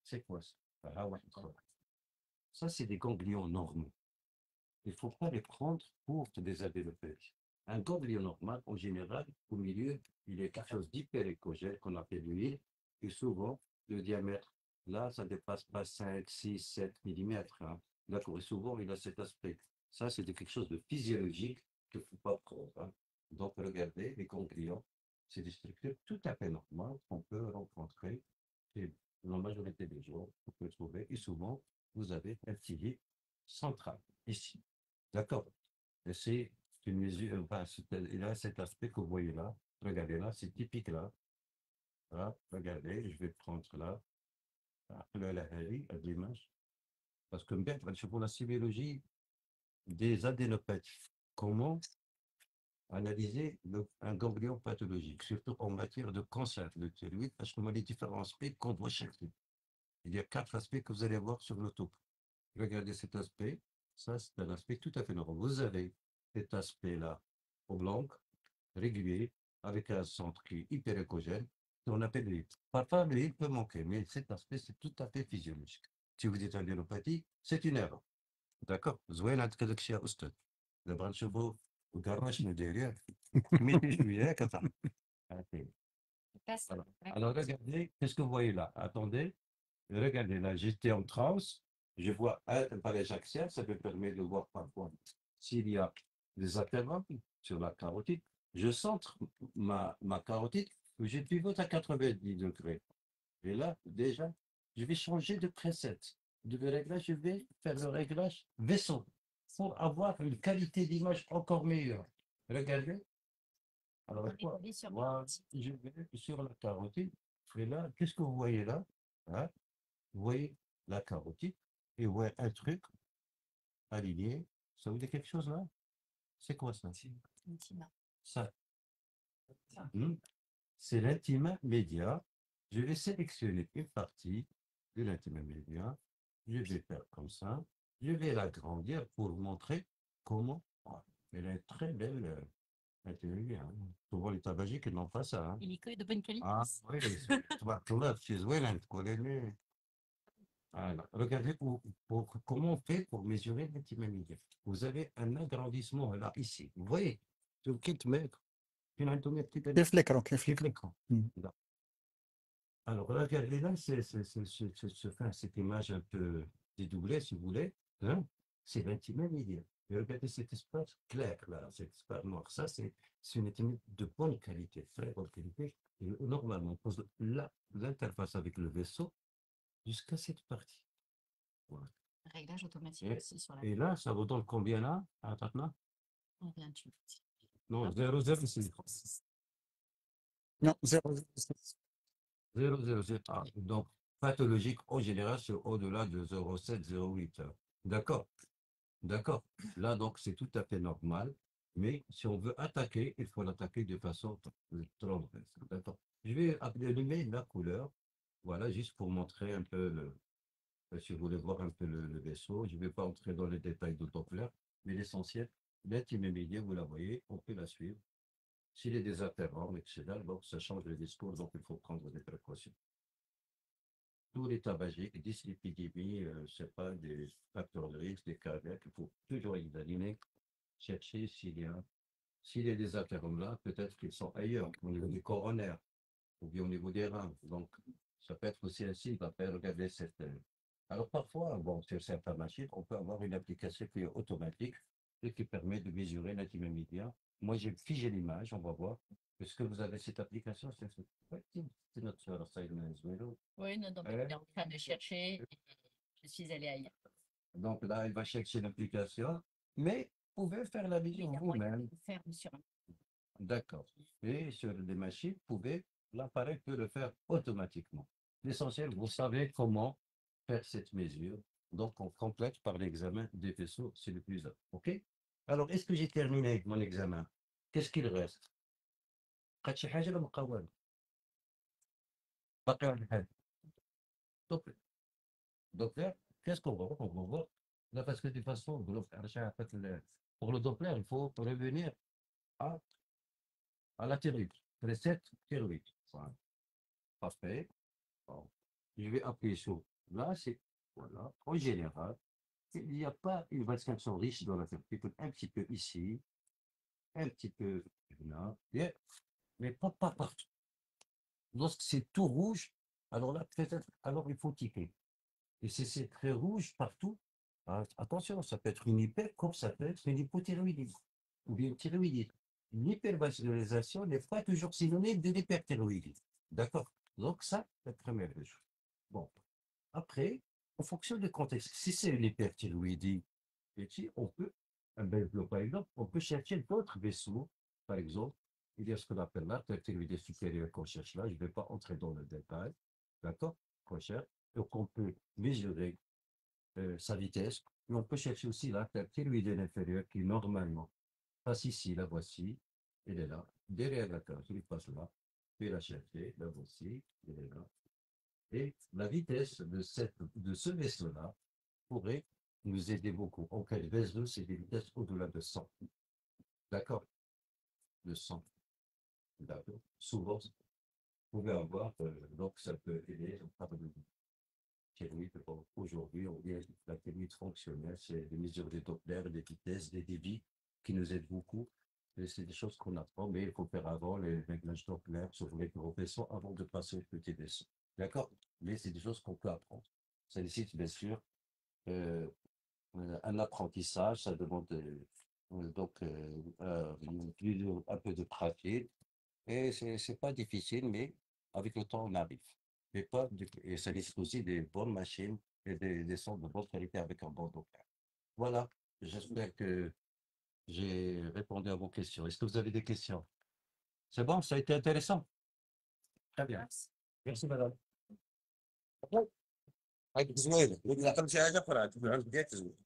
c'est quoi ça? Ah ouais, ça, c'est des ganglions normaux. Il ne faut pas les prendre pour des adénopathies. Un ganglion normal, en général, au milieu, il y a quelque chose d'hyperécogène qu'on appelle l'huile, et souvent, le diamètre, là, ça ne dépasse pas 5, 6, 7 mm. Hein. D'accord, et souvent, il a cet aspect. Ça, c'est quelque chose de physiologique qu'il ne faut pas prendre. Hein. Donc, regardez, les ganglions, c'est des structures tout à fait normales qu'on peut rencontrer et la majorité des jours, vous pouvez trouver, et souvent, vous avez un petit central, ici. D'accord? Et c'est une mesure, enfin, il a cet aspect que vous voyez là. Regardez là, c'est typique là. Là, regardez, je vais prendre là, l'image. Parce que bien, pour la civiologie des adénopathies, comment analyser un ganglion pathologique, surtout en matière de cancer de thyroïde, parce qu'on a les différents aspects qu'on doit chercher. Il y a 4 aspects que vous allez voir sur le topo. Regardez cet aspect. Ça, c'est un aspect tout à fait normal. Vous avez cet aspect-là, oblong, régulier, avec un centre qui est hyperécogène, qu'on appelle l'huile. Parfois, l'huile peut manquer, mais cet aspect, c'est tout à fait physiologique. Si vous dites adénopathie, c'est une erreur. D'accord? زوين عندك هذاك الشيء يا أستاذ. دابا غنشوفوا وكرنا شنو دايرين. كميتي شوية كتعرف. Voilà. Alors, regardez, qu'est-ce que vous voyez là? Attendez. Regardez, là, j'étais en transe, je vois un palais axial, ça me permet de voir parfois s'il y a des atterrances sur la carotide. Je centre ma carotide, je pivote à 90 degrés. Et là, déjà, je vais changer de preset. De le réglage, je vais faire le réglage vaisseau pour avoir une qualité d'image encore meilleure. Regardez. Alors, On est quoi? tombé sur Voilà, je vais sur la carotide. Et là, qu'est-ce que vous voyez là? Hein? Vous voyez la carotide et vous voyez un truc aligné. Ça vous dit quelque chose là? C'est quoi ça? Intima. Ça. Hmm. C'est l'intima média. Je vais sélectionner une partie de l'intima média. Je vais faire comme ça. Je vais l'agrandir pour vous montrer comment. Oh, elle est très belle. Intima média, hein. Souvent les tabagiques n'ont pas ça, hein. Il est que de bonne qualité. Ah oui, تبارك chez زوينة تقولي. Alors, regardez comment on fait pour mesurer l'intima média. Vous avez un agrandissement là, ici. Vous voyez? Sur quel mètre? Une anatomie petite. كيف l'écran كيف Clic l'écran l'écran. Là. Alors, regardez là, cette image un peu dédoublée, si vous voulez, hein, c'est l'intima média. Et regardez cet espace clair, là, cet espace noir. Ça, c'est une intimité de bonne qualité, très bonne qualité. Et normalement, on pose l'interface avec le vaisseau jusqu'à cette partie. Voilà. Réglage automatique Et, aussi sur la et là, ça vous donne combien là, à maintenant? 28. Non, 0,06. Non, 0,06. 0,07. Ah, donc, pathologique en général, c'est au-delà de 0,7, 0,8. D'accord, d'accord. Là, donc, c'est tout à fait normal. Mais si on veut attaquer, il faut l'attaquer de façon transverse. D'accord. Je vais allumer la couleur. Voilà, juste pour montrer un peu si vous voulez voir un peu le vaisseau. Je ne vais pas entrer dans les détails de Doppler, mais l'essentiel, l'intime média, vous la voyez, on peut la suivre. S'il y a des interromps, etc., donc ça change le discours, donc il faut prendre des précautions. Tous les tabagiques, dyslipidémie, c'est pas des facteurs de risque, des cardiaques, il faut toujours examiner, chercher s'il y a des interromps là, peut-être qu'ils sont ailleurs, au niveau du coronaire, ou bien au niveau des reins. Donc, ça peut être aussi un signe, va faire regarder cette. Alors, parfois, bon, sur certaines machines, on peut avoir une application qui est automatique et qui permet de mesurer l'intima média. Moi, j'ai figé l'image, on va voir. Est-ce que vous avez cette application? C'est notre site management. Oui, non, donc il est en train de chercher. Et je suis allée ailleurs. Donc là, elle va chercher l'application, mais vous pouvez faire la Il vision y a moyen vous-même. de faire sur un. D'accord. Et sur des machines, vous pouvez, l'appareil peut le faire automatiquement. L'essentiel, vous savez comment faire cette mesure. Donc, on complète par l'examen des vaisseaux, c'est le plus simple. OK? Alors, est-ce que j'ai terminé mon examen? Qu'est-ce qu'il reste? قد شي حاجة ولا بقى والو؟ باقي واحد الحاجة. Donc, Doppler, qu'est-ce qu'on va voir? On va voir. Là, parce que de toute façon, pour le Doppler, il faut revenir à, à la thyroïde. Preset thyroïde. Voilà. Parfait. Bon. Je vais appuyer sur là, c'est voilà. En général, il n'y a pas une vaccination riche dans la fertilité, un petit peu ici, un petit peu là, mais pas partout. Lorsque c'est tout rouge, alors là, peut-être, alors il faut tiquer. Et si c'est très rouge partout, attention, ça peut être une hyper, comme ça peut être une hypothyroïdie, ou bien une thyroïdie. Une hypervascularisation n'est pas toujours synonyme de l'hyperthyroïdie. D'accord? Donc ça, la première chose. Bon, après, en fonction du contexte, si c'est une hyperthyroïdie, et si on peut, par exemple, on peut chercher d'autres vaisseaux. Par exemple, il y a ce qu'on appelle l'hyperthyroïdie supérieure qu'on cherche là. Je ne vais pas entrer dans le détail. D'accord? Qu'on cherche. Donc, on peut mesurer sa vitesse. Mais on peut chercher aussi l'hyperthyroïdie inférieure qui, normalement, passe ici, la voici. Elle est là. Derrière la carte, il passe là. Puis la chercher, la voici. Elle est là. Et la vitesse de ce vaisseau-là pourrait nous aider beaucoup. En cas de vaisseau, c'est des vitesses au-delà de 100. D'accord? De 100. D'accord. Souvent, vous pouvez avoir, donc ça peut aider. On parle de thyroïde. Aujourd'hui, on dit la thyroïde fonctionnelle, c'est des mesures des Doppler, des vitesses, des débits qui nous aident beaucoup. Et c'est des choses qu'on apprend, mais il faut faire avant les réglages Doppler sur les gros vaisseaux avant de passer au petit vaisseau. D'accord? Mais c'est des choses qu'on peut apprendre. Ça nécessite bien sûr euh, un apprentissage, ça demande donc un peu de pratique. Et c'est pas difficile, mais avec le temps, on arrive. et ça nécessite aussi des bonnes machines et des sons de bonne qualité avec un bon Docker. Voilà, j'espère que j'ai répondu à vos questions. Est-ce que vous avez des questions? C'est bon, ça a été intéressant. Très bien. Merci, madame. هاي زوينة إذا أقل شيء حاجة قرأت في البيت زوين.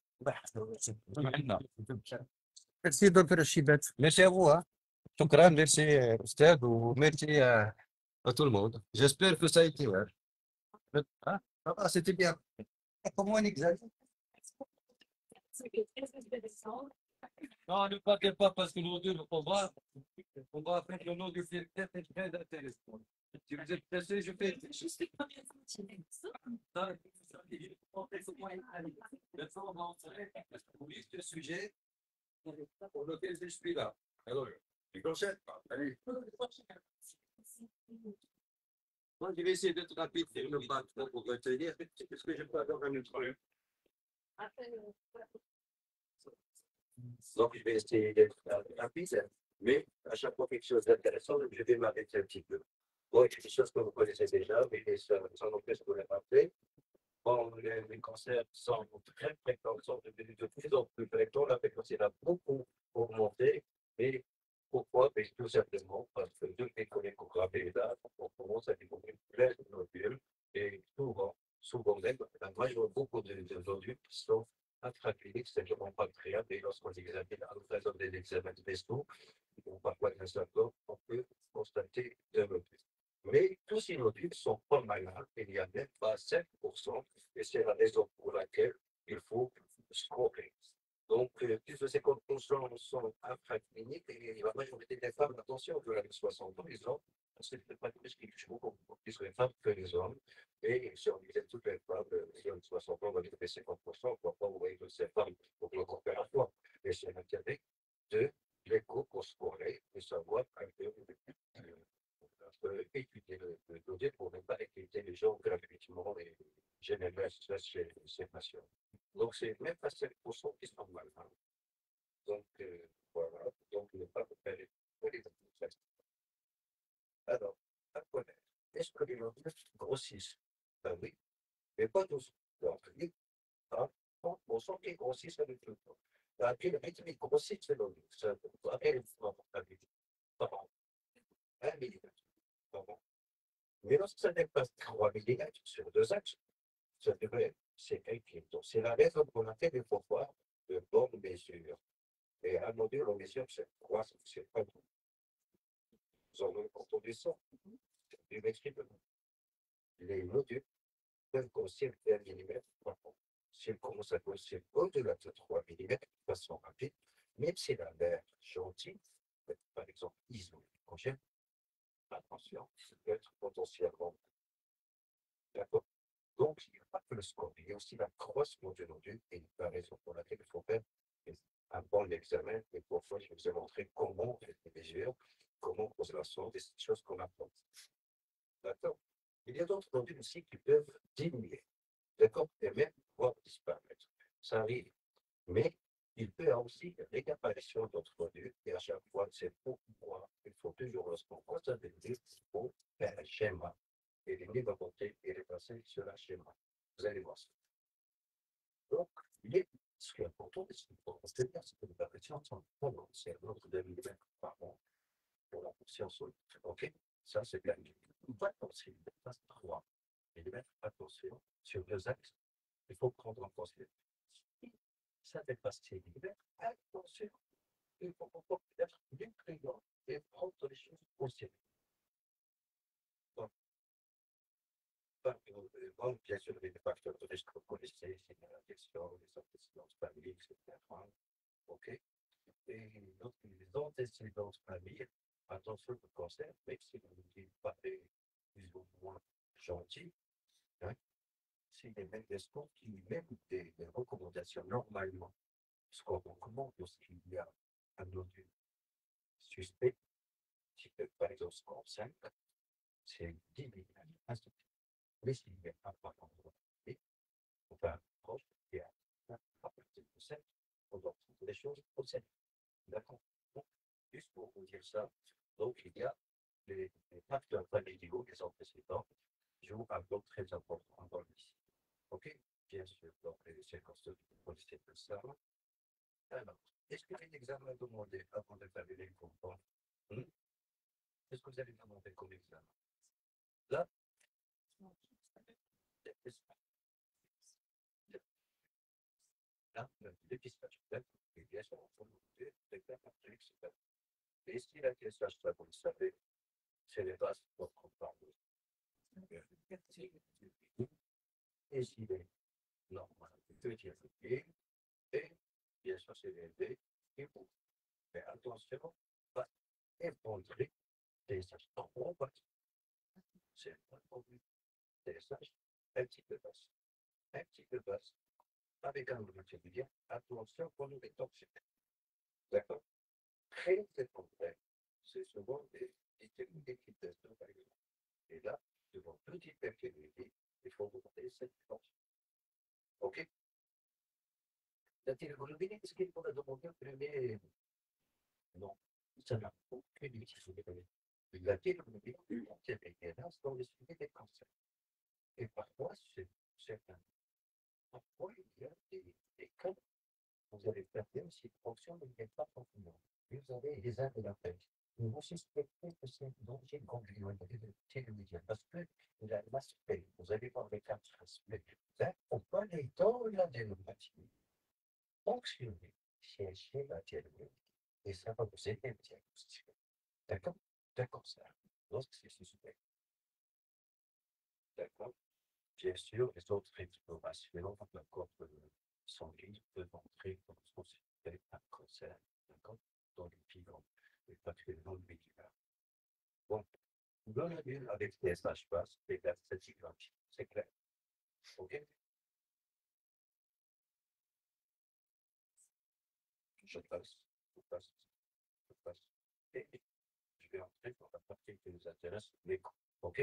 Merci, Dr. Chibat. Merci à vous, hein. شكرا, merci أستاذ وميرسي à tout le monde. J'espère que ça a été, ouais. Hein? Ah, bah, c'était bien. Comment on exagère? Non, ne partez pas parce que nous deux, on va faire le nom du film très intéressant. Si vous êtes pressé, je fais. Maintenant, on va entrer au vif du sujet pour lequel je suis là. Alors, les clochettes, allez. Moi, je vais essayer d'être rapide et ne pas trop pour retenir, parce que je peux avoir un autre. Donc, je vais essayer d'être rapide, mais à chaque fois quelque chose d'intéressant, je vais m'arrêter un petit peu. Bon, il y a des choses que vous connaissez déjà, mais sans non plus que vous les rappelez. Bon, les cancers sont très fréquents, sont de plus en plus fréquents. La fréquence a beaucoup augmenté. Mais pourquoi? Mais tout simplement parce que depuis qu'on est programmé là, on commence à découvrir plein de nodules. Et souvent même, la majorité, beaucoup de nodules qui sont intracliniques, c'est-à-dire en pancréas, et lorsqu'on examine à l'occasion des examens de vaisseaux, ou parfois d'un symptôme, on peut constater des nodules. Mais tous ces nodules sont pas malades, il n'y a même pas 5%, et c'est la raison pour laquelle il faut scorer. Donc, plus de 50% sont infracliniques, et la majorité des femmes, attention, au-delà de 60 ans, ils ont, c'est pas plus qui touche beaucoup plus les femmes que les hommes, et si on disait toutes les femmes, qui ont 60 ans, on va dire 50%, pourquoi vous voyez toutes ces femmes pour le corps à la fois, et c'est l'intérêt de l'écho pour scorer, de savoir un peu étudier le dossier pour ne pas inquiéter les gens gratuitement et générer ça chez ces patients. Donc, c'est même pas 7% qui sont mal. Hein. Donc, voilà. Donc, ne pas repérer les administrations. Alors, à connaître. Est-ce que les nodules grossissent? Ben oui, mais pas tous. Donc, hein, on sent qu'ils grossissent avec le temps. À quel rythme ils grossissent ces nodules? À quel rythme? Par an. 1 millimètre. Par an. Mais lorsque ça dépasse 3 millimètres sur 2 axes, ça devrait, c'est inquiétant. C'est la raison pour laquelle il faut voir de bonnes mesures. Et un nodule, on mesure, c'est quoi? C'est pas tout. Vous en avez entendu ça? Du métrique. Les nodules peuvent grossir d'1 millimètre par an. S'ils commencent à grossir au-delà de 3 millimètres de façon rapide, même si la mer gentille, par exemple, isolée, congèle, attention, ça peut être potentiellement. D'accord? Donc, il n'y a pas que le score, il y a aussi la croissance du nodule, et la raison pour laquelle il faut faire un bon examen. Et parfois, je vais vous montrer comment on fait les mesures, comment on se la sort, des choses qu'on apprend. D'accord? Il y a d'autres nodules aussi qui peuvent diminuer, d'accord? Et même pouvoir disparaître. Ça arrive. Mais il peut y avoir aussi réapparition d'autres nodules, et à chaque fois, c'est pourquoi il faut toujours, lorsqu'on constate des nodules, il faut faire un schéma. Et les niveaux montés et les passer sur un schéma. Vous allez voir ça. Donc, ce qui est important, c'est que les variations sont pendant, c'est un ordre de millimètres par an pour la portion solide. OK? Ça, c'est bien. Attention, il dépasse 3 millimètres, attention, sur 2 axes, il faut prendre en considération. Ça dépasse 6 millimètres, attention, il faut être plus prudent et prendre les choses au sérieux. Bon, bien sûr, les facteurs de risque que vous connaissez, c'est la question, les antécédents familiques, etc. OK? Et donc, les antécédents familiques, attention au cancer, même si vous ne dites pas plus ou moins gentil, hein, c'est les mêmes scores qui, même des recommandations normalement, ce qu'on recommande lorsqu'il y a un nodule suspect, si par exemple score 5, c'est 10 millimètres. Mais s'il n'y a pas d'endroit, enfin, proche, il y a à partir de 7, on doit trouver les choses au 7. D'accord? Donc, juste pour vous dire ça, donc il y a les facteurs familiaux, les antécédents. joue un rôle très important dans l'ICI. OK? Bien sûr, donc les circonstances de politique de ça. Alors, est-ce que les examens demandés avant de faire les concours? Est-ce que vous avez demandé comme examen? Là, le dispatch, et bien sûr, on peut demander des caractéristiques. Et si la question, vous le savez, c'est les bases pour comprendre. Et s'il est normal, petit et bien sûr, c'est les et vous. Mais attention, pas effondrer des sages en bas. C'est un problème. Des sages un petit peu basse. Un petit peu basse. Avec un objectif de dire, attention pour nous les toxiques. D'accord? Très très complet. C'est souvent des techniques d'équitation, par exemple. Et là, devant petite perfidité, il faut demander cette force. OK? La téléglobuline, est-ce qu'il faut la demander en premier? Non, ça n'a aucune utilité. La téléglobuline, c'est efficace dans le suivi des cancers. Et parfois, c'est un. Parfois, il y a des cas où vous allez perdre si la fonction ne vient pas fonctionner. Vous avez des aides de la tête. Vous suspectez que c'est une origine ganglionnaire de télévision parce que l'aspect, vous allez voir les quatre aspects, on peut aller dans la dénomination. Fonctionner, chercher la télévision. Et ça va vous aider à diagnostiquer. D'accord? D'accord, ça. Lorsque c'est suspect. D'accord? Bien sûr, les autres explorations dans le corps sanguin peuvent entrer dans ce qu'on appelle un cancer, d'accord? Dans les pilons, et particulièrement le médicament. Bon, dans la ville avec les SHPAS, les gaz scintigraphiques, c'est clair. OK? Je passe, je passe, je passe. Et je vais entrer dans la partie qui nous intéresse, l'écho. OK?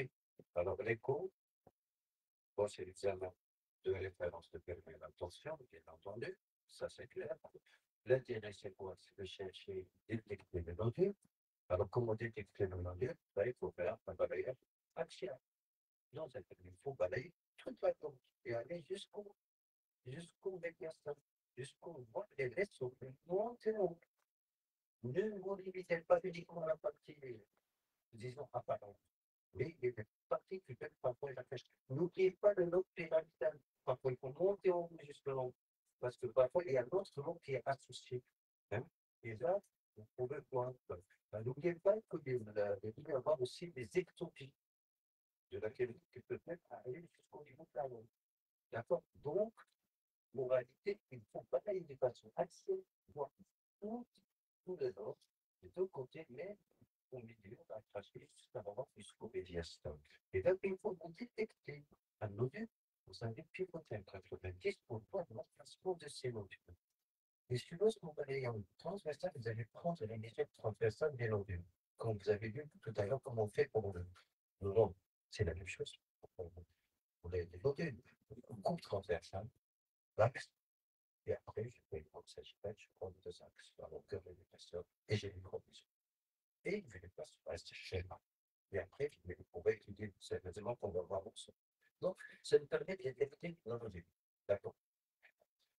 Alors, l'écho, bon, c'est l'examen de référence de permis d'attention, bien entendu, ça c'est clair. L'intérêt, c'est quoi? C'est de chercher, détecter le nodule. Alors, comment détecter le nodule? Il faut faire un balayage axial. Non, il faut balayer toute la tombe et aller jusqu'au médiastin, jusqu'au voie des vaisseaux, monter en haut. Ne vous limitez pas uniquement à la partie, disons, apparente. Mais il y a des parties qui peuvent parfois être affichées. N'oubliez pas le lobe pyramidal. Parfois, il faut monter en haut justement. Parce que parfois, il y a un autre lobe qui est associé. Hein? Et là, vous pouvez voir. N'oubliez pas qu'il peut y avoir aussi des ectopies de laquelle qui peuvent même aller jusqu'au niveau de la langue. D'accord? Donc, moralité, il ne faut pas aller de façon axiale, voir tout dedans, des deux côtés, mais au milieu, à cracher jusqu'au médiastin. Et donc, il faut vous détecter un nodule, vous avez pivoté à 90 pour voir l'emplacement de ces nodules. Et suivant ce qu'on va aller en transversal, vous allez prendre les mesures transversales des nodules. Comme vous avez vu tout à l'heure, comment on fait pour le nom. C'est la même chose pour les nodules. Coupe transversale, l'axe, et après, je fais comme ça, je prends les deux axes, par le cœur de l'épaisseur, et j'ai une provision. Et je vais passer par ce schéma. Et après, on va étudier ces éléments qu'on va voir ensemble. Donc, ça nous permet de détecter le nodule. D'accord.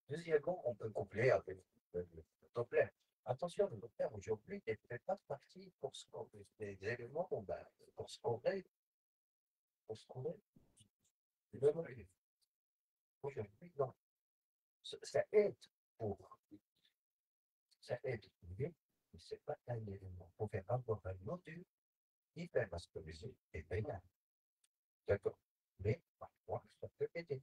Deuxièmement, on peut coupler avec le Doppler. Attention, le Doppler aujourd'hui n'est peut-être pas parti pour ce qu'on des éléments, pour ce qu'on est, le nodule. Aujourd'hui, non. Ça aide pour, ça aide, mais ce n'est pas un élément pour faire avoir un nodule hypervascularisé et bénin. D'accord. Mais parfois, ça peut aider.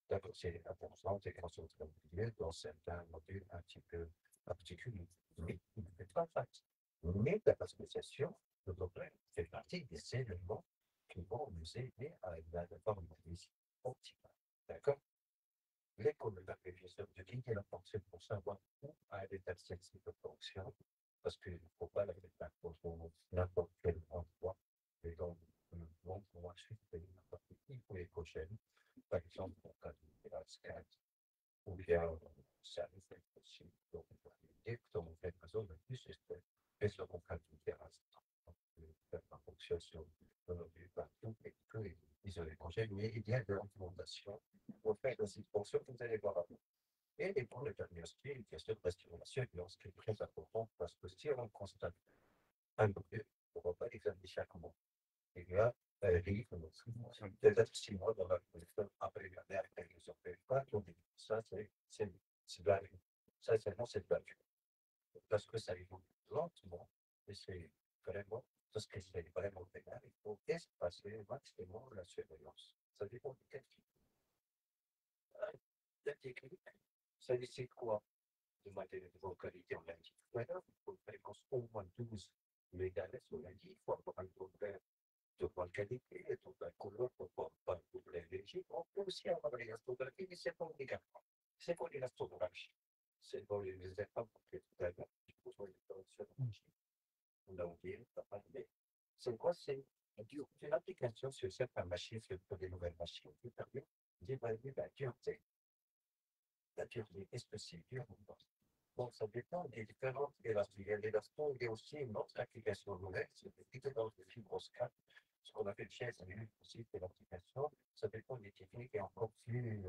D'accord, c'est important, c'est concentré dans certains modules un petit peu particuliers. Mais il ne fait pas partie. Mais la association, le Doppler, fait partie des éléments qui vont nous aider à la forme de vision optimale. D'accord? L'école de la révision de qui est la fonction pour savoir où a l'état sensible de fonction, parce qu'il ne faut pas la mettre dans n'importe quel endroit, et donc le monde pour ensuite payer la partie pour les prochaines, par exemple, en cas de scan, ou bien service possible. Donc, dès que on fait la zone de plus, c'est en cas de terrasse. faire la fonction sur du partout et que ils ont des projets, mais il y a de l'implémentation pour faire des fonctions que vous allez voir avant. Et pour le diagnostic, une question de stimulation qui est très importante parce que si on constate un module, on ne va pas l'examiner chaque mois. Il y a peut-être 6 mois dans la collection après la dernière révision. Pas qu'on dit ça, c'est de la vie. Ça, c'est de la vie. Parce que ça évolue lentement, et c'est vraiment, parce que c'est vraiment pénal, il faut espacer maximum la surveillance. Ça dépend de quel type. La technique, ça décide quoi? De maintenir de vocalité, on l'a dit tout à l'heure, il faut une fréquence au moins 12 MHz, on l'a dit, il faut avoir un doppler de bonne qualité, et donc un couleur pour pas un doubler léger. On peut aussi avoir les astrophotographie, mais c'est pas obligatoire. C'est pour les astrophotographie. C'est pour les étapes que tout à l'heure, il faut les astrophotographie. On a oublié, mais c'est quoi? C'est une application sur certaines machines, sur des nouvelles machines, qui permet d'évaluer la dureté. La dureté, est-ce que c'est dur ou pas? Donc, ça dépend des différentes élastiques. Il y a l'élaston, il y a aussi une autre application nouvelle, c'est le piquetage de fibroscope. Ce qu'on appelle chaise aussi, c'est l'application. Ça dépend des techniques et encore plus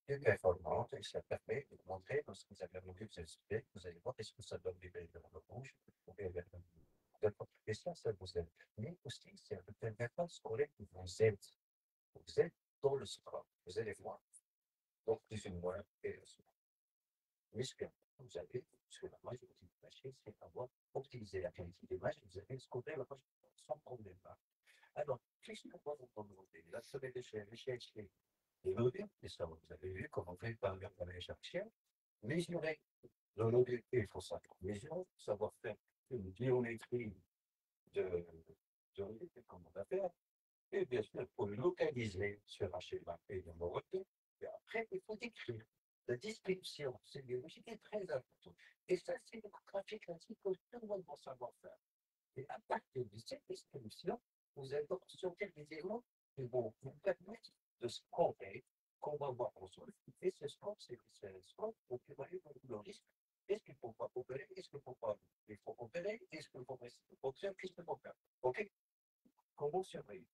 performantes. Et ça permet de montrer, lorsque vous avez un module suspect, vous allez voir est-ce que ça donne des belles dans le rouge ou bien et ça vous aide. Mais aussi, c'est un interface scolaire qui vous aide. Vous êtes dans le score. Vous allez voir. Donc, plus ou moins, mais ce que vous avez, sur la majorité des machines, c'est avoir optimisé la qualité des machines, vous avez scorer la machine sans problème. Alors, qu'est-ce qu'on va vous demander? La semaine de chez les modules, et ça, vous avez vu comment on fait par le chercheur, mesurer le module, il faut ça. Mesurer, savoir faire une géométrie de comment on va faire, et bien sûr, pour localiser sur un schéma et de module, et après, il faut décrire. La description, c'est biologique est très important. Et ça, c'est le graphique classique que tout le monde va savoir faire. Et à partir de cette description, vous allez sortir des éléments qui vont vous permettre de scorer qu'on va voir ensemble. Et ce score, c'est un score pour évaluer le risque. Est-ce qu'il ne faut pas opérer? Est-ce qu'il ne faut pas? Il faut opérer? Est-ce qu'il faut rester? Qu'est-ce qu'il faut faire? OK? Comment surveiller?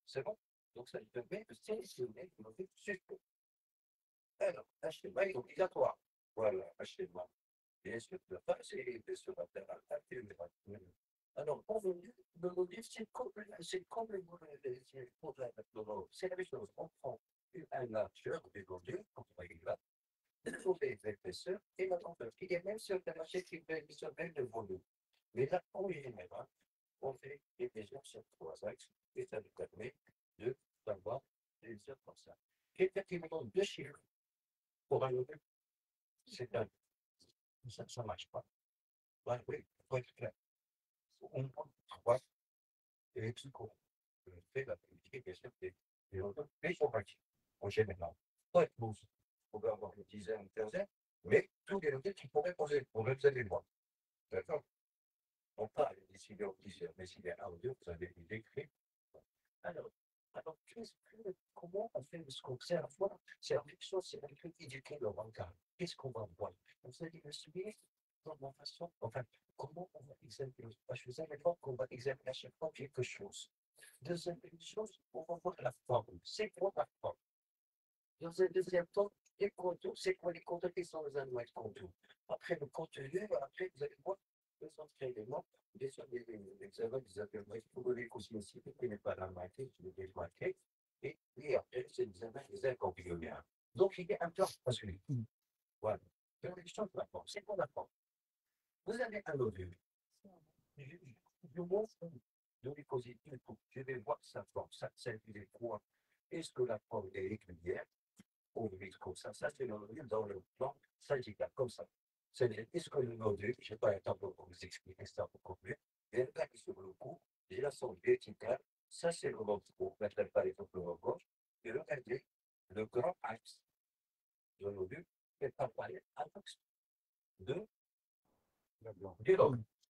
C'est bon? Donc, ça lui permet de sélectionner le fait suspect. Alors, un schéma est obligatoire. Voilà, un schéma. Bien sûr, le passé est sur la terre alors, pour venir, le module, c'est comme le module, c'est la même chose. On prend un largeur des modules, comme vous voyez là, sur les épaisseurs et la longueur. Il y a même sur la machine qui se met le volume. Mais là, en général, on fait des mesures sur 3 axes et ça nous permet d'avoir des mesures comme ça. Effectivement, 2 chiffres pour un module, c'est un. Ça ne marche pas. Ouais, oui, il faut être clair. On prend 3 et tout qu'on fait la politique, bien sûr, mais ils sont partis en général. Pas être bon. On peut avoir une dizaine, une quinzaine, mais tous les modèles qui pourraient poser le problème, vous allez voir. D'accord? On parle des décideurs plusieurs, mais s'il y a un ou deux, vous avez décrit. Alors, comment on fait ce qu'on sait à la fois? C'est la même chose, c'est éduquer le regard. Qu'est-ce qu'on va voir? Vous allez le suivre dans ma façon, enfin, comment on va examiner? Je vous invite qu'on va examiner à chaque fois quelque chose. Deuxième chose, on va voir la forme. C'est quoi la forme? Dans un deuxième temps, les contours, c'est quoi les contours qui sont les animaux de contours? Après le contenu, après vous allez voir les autres éléments. Bien sûr, des examens des alternatives photographiques aussi qui n'est pas la marquée, qui est marqué. Et puis après, c'est des examens des incomplémentaires. Donc, il y a un plan à suivre. Voilà. La question de la forme, c'est quoi la forme? Vous avez un ovule. Je montre de l'hypothèse, je vais voir sa forme, c'est les points. Est-ce que la forme est régulière? On le met comme ça, c'est le module dans le plan sagittal, comme ça. Est-ce que le module, je n'ai pas le temps pour vous expliquer ça beaucoup mieux, il est sur le coup, j'ai la sonde verticale, ça c'est le module pour mettre par exemple le gauche, et regardez, le grand axe de module est parallèle à l'axe de l'autre.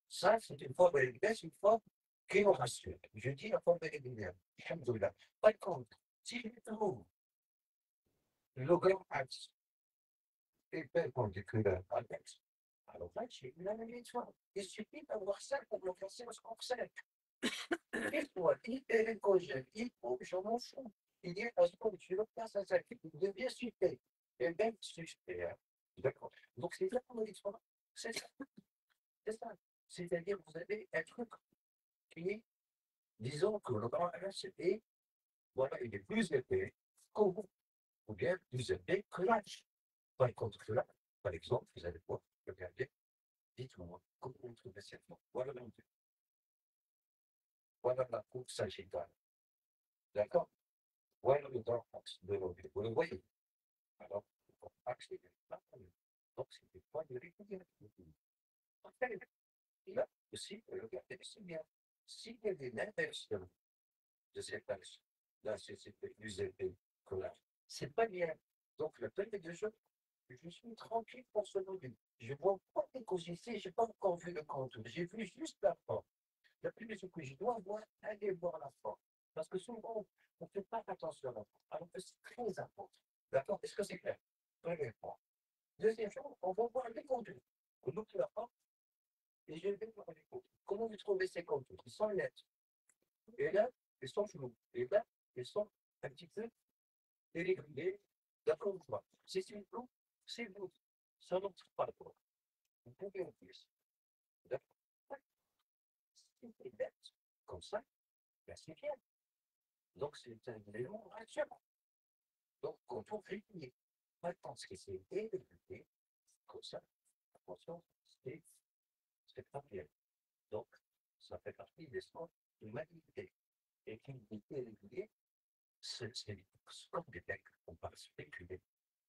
Ça, c'est une forme régulière, c'est une forme qui nous rassure. Je dis la forme régulière. Par contre, si je trouve le grand axe est perpendiculaire à l'axe, Alors là, j'ai une analyse de soi. Il suffit d'avoir ça pour le classer au score 5. Et toi, il est l'écogène, il faut que je m'en fous. Il y a un score, tu le passes à 5, il devient suspect. Et même suspect. Hein. D'accord. Donc, c'est ça qu'on dit soi. C'est ça. C'est ça. C'est-à-dire, vous avez un truc qui est, disons que le grand RCP, voilà, il est plus épais que vous, ou bien plus épais que l'âge. Par contre, là, par exemple, vous allez voir, regardez, dites-moi, comment vous trouvez cette forme? Voilà l'enjeu. Voilà la coupe sagittale. D'accord? Voilà le grand axe de l'objet. Vous le voyez? Alors, le grand axe est là. Donc, c'est des points de régularité. Après, là aussi, regardez, c'est bien. S'il y a une inversion de cet axe, là, c'est plus épais que là. C'est pas bien. Donc, le premier de jeu, je suis tranquille pour ce module. Je ne vois pas les coefficients, je n'ai pas encore vu le contour. J'ai vu juste la forme. La première chose que je dois voir, aller voir la forme. Parce que souvent, on ne fait pas attention à la forme. Alors que c'est très important. D'accord? Est-ce que c'est clair? Première fois. Deuxième chose, on va voir les contours. On ouvre la forme et je vais voir les contours. Comment vous trouvez ces contours? Ils sont nets. Et là, ils sont flous. Et là, ils sont un petit peu irréguliers. D'accord? Si c'est flou, c'est vous. Ça n'entre pas quoi. Vous pouvez en plus. D'accord? Si c'est bête, comme ça, ben c'est bien. Donc, c'est un élément rassurant. Donc, quand on réunit, maintenant, ce qui s'est développé, comme ça, attention, c'est pas bien. Donc, ça fait partie des sports de l'humanité. Et l'humanité régulière, c'est comme des mecs, on va spéculer.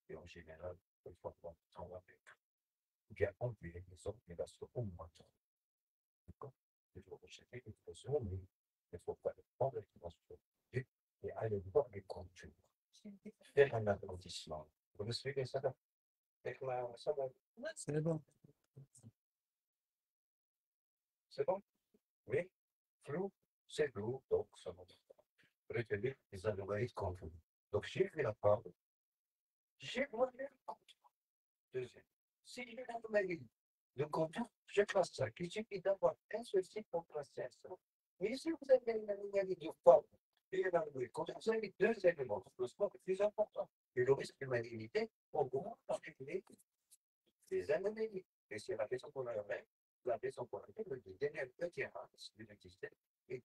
Et en général, une fois qu'on s'en va avec, bien enlever les autres, mais là, c'est au moins trop. D'accord? Il faut rechercher une façon, mais il faut pas prendre les dimensions et aller voir les contours. Faire un agrandissement. Vous me suivez ça? Ça va. C'est bon. C'est bon? Oui? Flou? C'est flou, donc ça montre pas. Retenez les anomalies de contour. Donc j'ai fait la part, j'ai montré le contour. Deuxième. Si j'ai l'anomalie de contour, je classe ça. Il suffit d'avoir un seul site pour classer ça. Mais si vous avez une anomalie de forme et une anomalie de contour, vous avez deux éléments. Le sport est plus important. Et le risque de malignité augmente par les anomalies. Et c'est la raison pour laquelle le deuxième terrain, c'est l'existence, et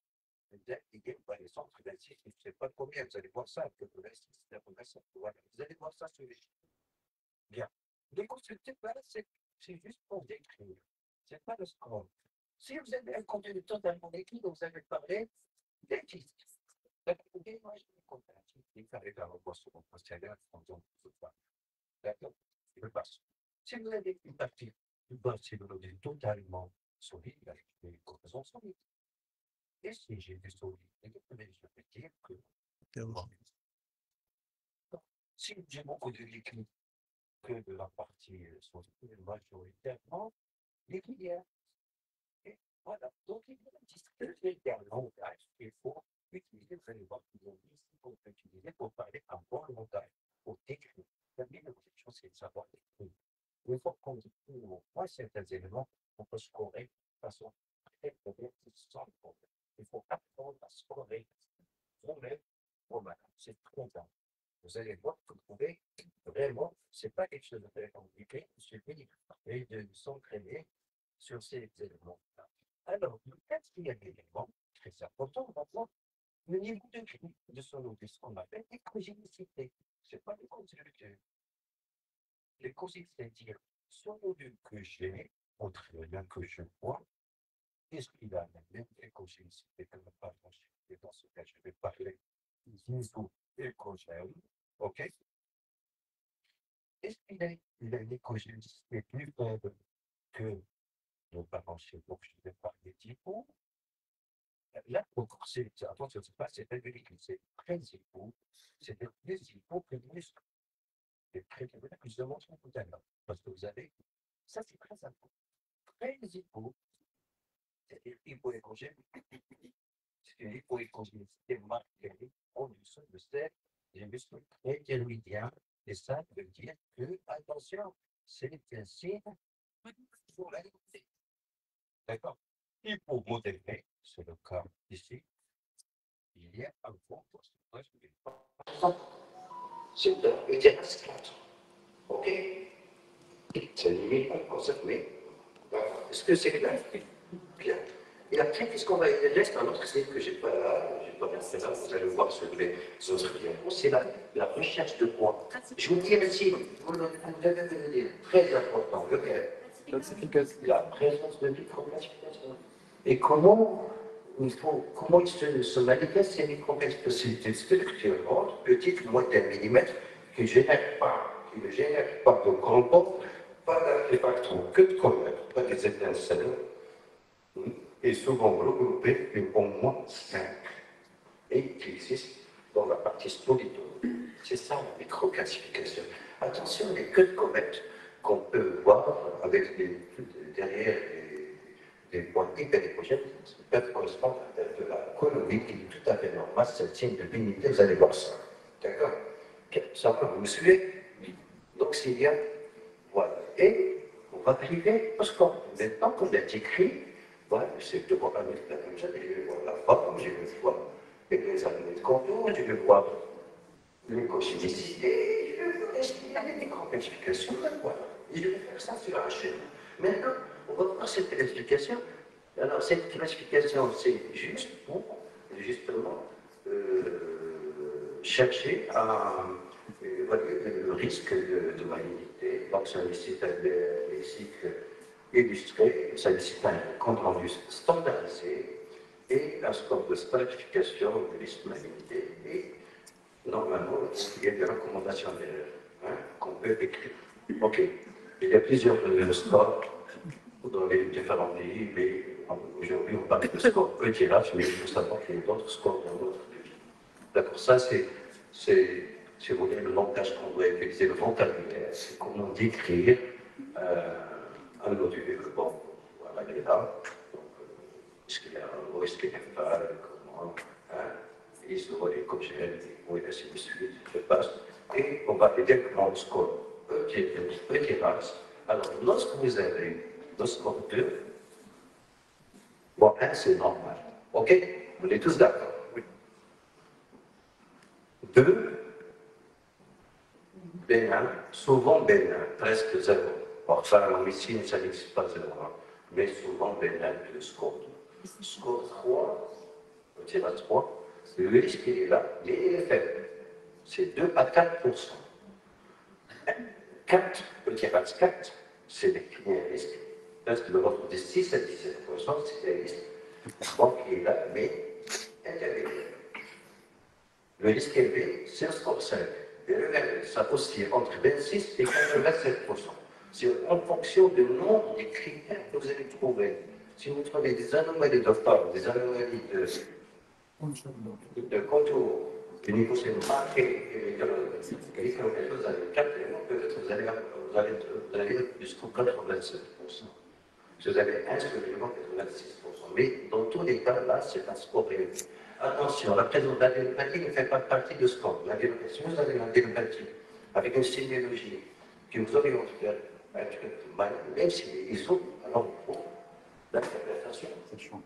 il y a par exemple 26, je ne sais pas combien, vous allez voir ça, que le reste, c'est la progression. Voilà, vous allez voir ça sur les chiffres. Bien. Les constructifs, voilà, c'est juste pour décrire. Ce n'est pas le score. Si vous avez un contenu totalement écrit, dont vous avez parlé d'équité. D'accord, moi, je vais comparatif, il fallait la revoir sur mon postérieur, en disant que ce soit. D'accord, je passe. Si vous avez une partie du bas, si vous l'avez totalement solide, avec des composants solides. Et si j'ai des solides, je peux dire que si j'ai beaucoup de liquide que de la partie solide, majoritairement liquidière. Et voilà, donc il y a un distinguo d'un langage qu'il faut utiliser, vous allez voir qu'ils ont dit ici qu'on peut utiliser pour parler un bon langage, pour décrire. La meilleure chose, c'est de savoir décrire. Une fois qu'on dit moi certains éléments, on peut scorer de façon très progressive sans problème. Il faut apprendre à scorer. Voilà, c'est très bien. Vous allez voir que vous pouvez vraiment, c'est pas quelque chose de très compliqué, il suffit de s'entraîner sur ces éléments-là. Alors, le quatrième élément, très important maintenant, le niveau de gris de son audio, ce qu'on appelle l'écogénicité. Ce n'est pas le contributeur. L'écogénicité, c'est-à-dire son audio que j'ai, entre rien que je vois, est-ce qu'il a la même écogénicité que le patron? Et dans ce cas, je vais parler d'iso-écogène. OK? Est-ce qu'il a une écogénicité plus faible que le patron? Donc, je vais parler d'hypo. Là, attention, c'est pas c'est un véhicule, c'est très hypo. C'est plus hypo que le muscle. C'est très bien que je demande tout à l'heure. Parce que vous avez, ça c'est très important. Très hypo, c'est-à-dire hypoécogène. C'est une hypoécogénicité marquée au muscle de serre des muscles intermédiaires. Et ça veut dire que, attention, c'est un signe faut l'alimenter. D'accord? Et pour modérer, c'est le cas ici, il y a un fond pour ce c'est une terrasse 4. OK? C'est limite un concept, mais est-ce que c'est clair? Bien. Et après, puisqu'on va il reste un autre site que je n'ai pas bien fait là, vous allez voir sur les autres liens, c'est la recherche de points. Je vous dis ici, vous devez devenir très important, lequel? La présence de micro-classification. Et comment il se manifeste ces micro-classifications? C'est une structure grande, petite, moins d'un millimètre, qui ne génère pas de crampons, pas d'artefacts, que de comètes, pas des étincelles, et souvent regroupés au moins 5, et qui existent dans la partie spolitone. C'est ça la microclassification. Attention, les queues de comètes qu'on peut voir avec derrière des points hyperépogènes peuvent correspondre à de la colonie qui est tout à fait normale, c'est signe de l'unité, vous allez voir ça. D'accord? Ça va, vous me suivez? Donc s'il y a, voilà. Et on va arriver au score. Maintenant qu'on a écrit, voilà, c'est de voir avec la même chose, je vais voir la forme, je vais voir les animaux de contour, je vais voir les cochimicités, je vais voir les micro-classifications, voilà. Et je vais faire ça sur un schéma. Maintenant, on va voir cette classification. Alors, cette classification, c'est juste pour, justement, chercher à évaluer le risque de malignité. Donc, ça nécessite des cycles illustrés, ça nécessite un compte rendu standardisé et un score de stratification de risque de malignité. Et normalement, il y a des recommandations d'erreur qu'on peut écrire. OK. Il y a plusieurs scores dans les différents pays, mais aujourd'hui, on parle de score ETH, mais il faut savoir qu'il y a d'autres scores dans d'autres pays. D'accord, ça, c'est le langage qu'on doit utiliser, le vocabulaire, c'est comment décrire un module. Bon, voilà, il est là. Donc, est-ce qu'il y a un mot, est-ce qu'il y a pas, comment, il se relie comme j'ai dit, oui, ainsi de suite, je passe. Et on va dire comment le score ETH. Alors, lorsque vous avez le score 2, bon, 1, c'est normal. OK? Vous êtes tous d'accord? Oui. 2, bénin, souvent bénin, presque 0. Enfin, en médecine, ça n'existe pas 0, mais souvent bénin, le score 2. Score 3, on tire à 3, le risque, il est là, mais il est faible. C'est 2 à 4%. 4, petit à 4, c'est des risques. Parce que le vote de 6 à 17%, c'est des risques. Donc, il est là, mais intermédiaire. Le risque élevé, c'est un score 5. Et le level, ça oscille entre 26 et 87%. C'est en fonction du nombre de critères que vous allez trouver. Si vous trouvez des anomalies de forme, des anomalies de contour, du niveau c'est marqué, et vous allez capter, peut-être vous allez jusqu'au 87%. Si vous avez un supplément, 86%. Mais dans tous les cas, là, c'est un score élevé. Attention, la présence d'adénopathie ne fait pas partie de score. Si vous avez une adénopathie avec une sémiologie qui vous oriente vers un traitement, même s'ils sont, alors l'interprétation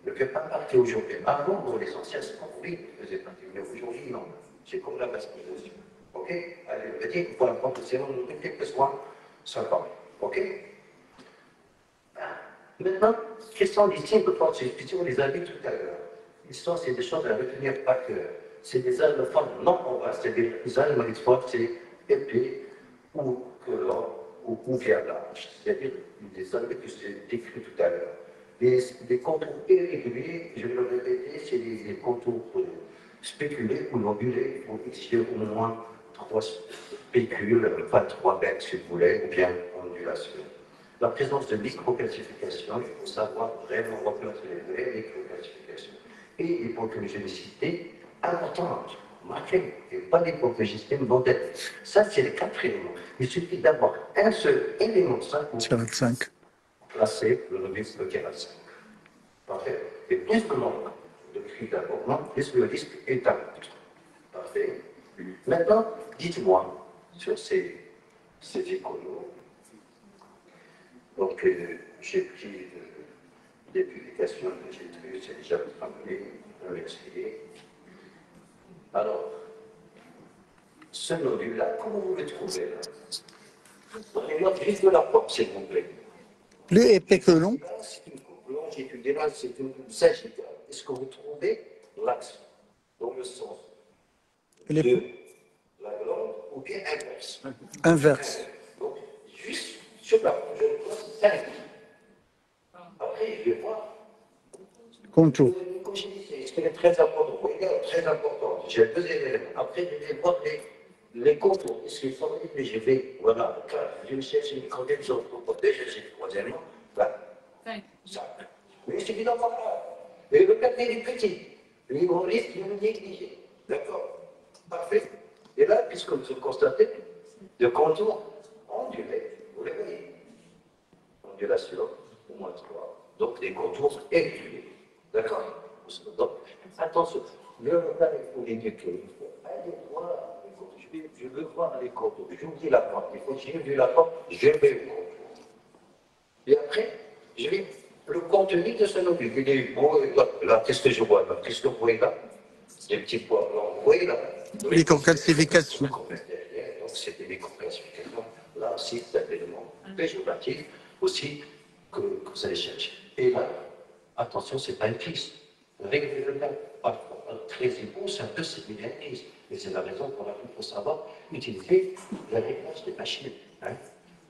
ne fait pas partie aujourd'hui. Avant, dans les anciens scores, oui, ils faisaient partie, mais aujourd'hui, non. C'est comme la vascularisation. OK? Adénopathie, il faut apprendre que c'est quel que soit ça parle. OK? Maintenant, quels sont les signes de participation? On les a vus tout à l'heure. L'histoire, c'est des choses à retenir par cœur. C'est des allophones non convaincus, c'est des anomalies fortes, c'est épais ou violage. C'est-à-dire des anomalies que j'ai décrites tout à l'heure. Les contours irréguliers, je vais le répéter, c'est les contours spéculés ou lobulés. Il faut ici au moins 3 spécules, pas 3 bêtes si vous voulez, ou bien ondulation. La présence de micro-classification, il faut savoir vraiment reconnaître les vraies micro-classifications. Et l'hypogénicité importante, marquée, et pas l'hypogénicité modèle. Ça, c'est le 4 éléments. Il suffit d'avoir un seul élément, ça, pour placer le risque de guerre à 5. Parfait. Et plus le nombre de cris d'abordement, plus le risque est important. Parfait. Maintenant, dites-moi sur ces écolos, Donc, j'ai pris des publications que j'ai trouvées, j'ai déjà travaillé, essayé. Alors, ce nodule-là, comment vous le trouvez là? Donnez-moi juste de la forme, s'il vous plaît. Plus épais que long. C'est une coupe longitudinale, c'est une coupe sagittale. Est-ce que vous trouvez l'axe dans le sens Elle est de la glande ou bien inverse? inverse. Donc, juste sur la forme, je pose 5. Après, je vais voir. Contour. C'est très important. Regarde, très important. J'ai deux éléments. Après, je vais voir les contours. Est-ce qu'ils sont libres? Je vais, voilà, je me cherche une combinaison pour déjà, j'ai le troisièmement. Là. 5. Mais c'est évidemment pas. Et le quatrième est petit. Les gros risques, je le néglige. D'accord? Parfait. Et là, puisque vous constatez, de contours ondulés, vous les voyez. Ondulation, au moins 3. Donc, des contours aiguillés. D'accord? Donc, attention, le local, il faut l'éduquer. Il faut aller voir les contours. Je veux voir les contours. J'oublie la porte. Il faut que j'ai vu la porte, je vais le contour. Et après, je vais le contenu de ce nodule. Il est beau, là, qu'est-ce que je vois là? Qu'est-ce que vous voyez là? Des petits points blancs, vous voyez là? Microcalcification. Donc, c'était des calcifications. Là aussi, c'est un élément péjoratif aussi que vous allez chercher. Et là, attention, ce n'est pas une crise. Réglez le cas. Très épaule, c'est un peu similaire à une crise. Et c'est la raison pour laquelle il faut savoir utiliser le réglage des machines. Hein.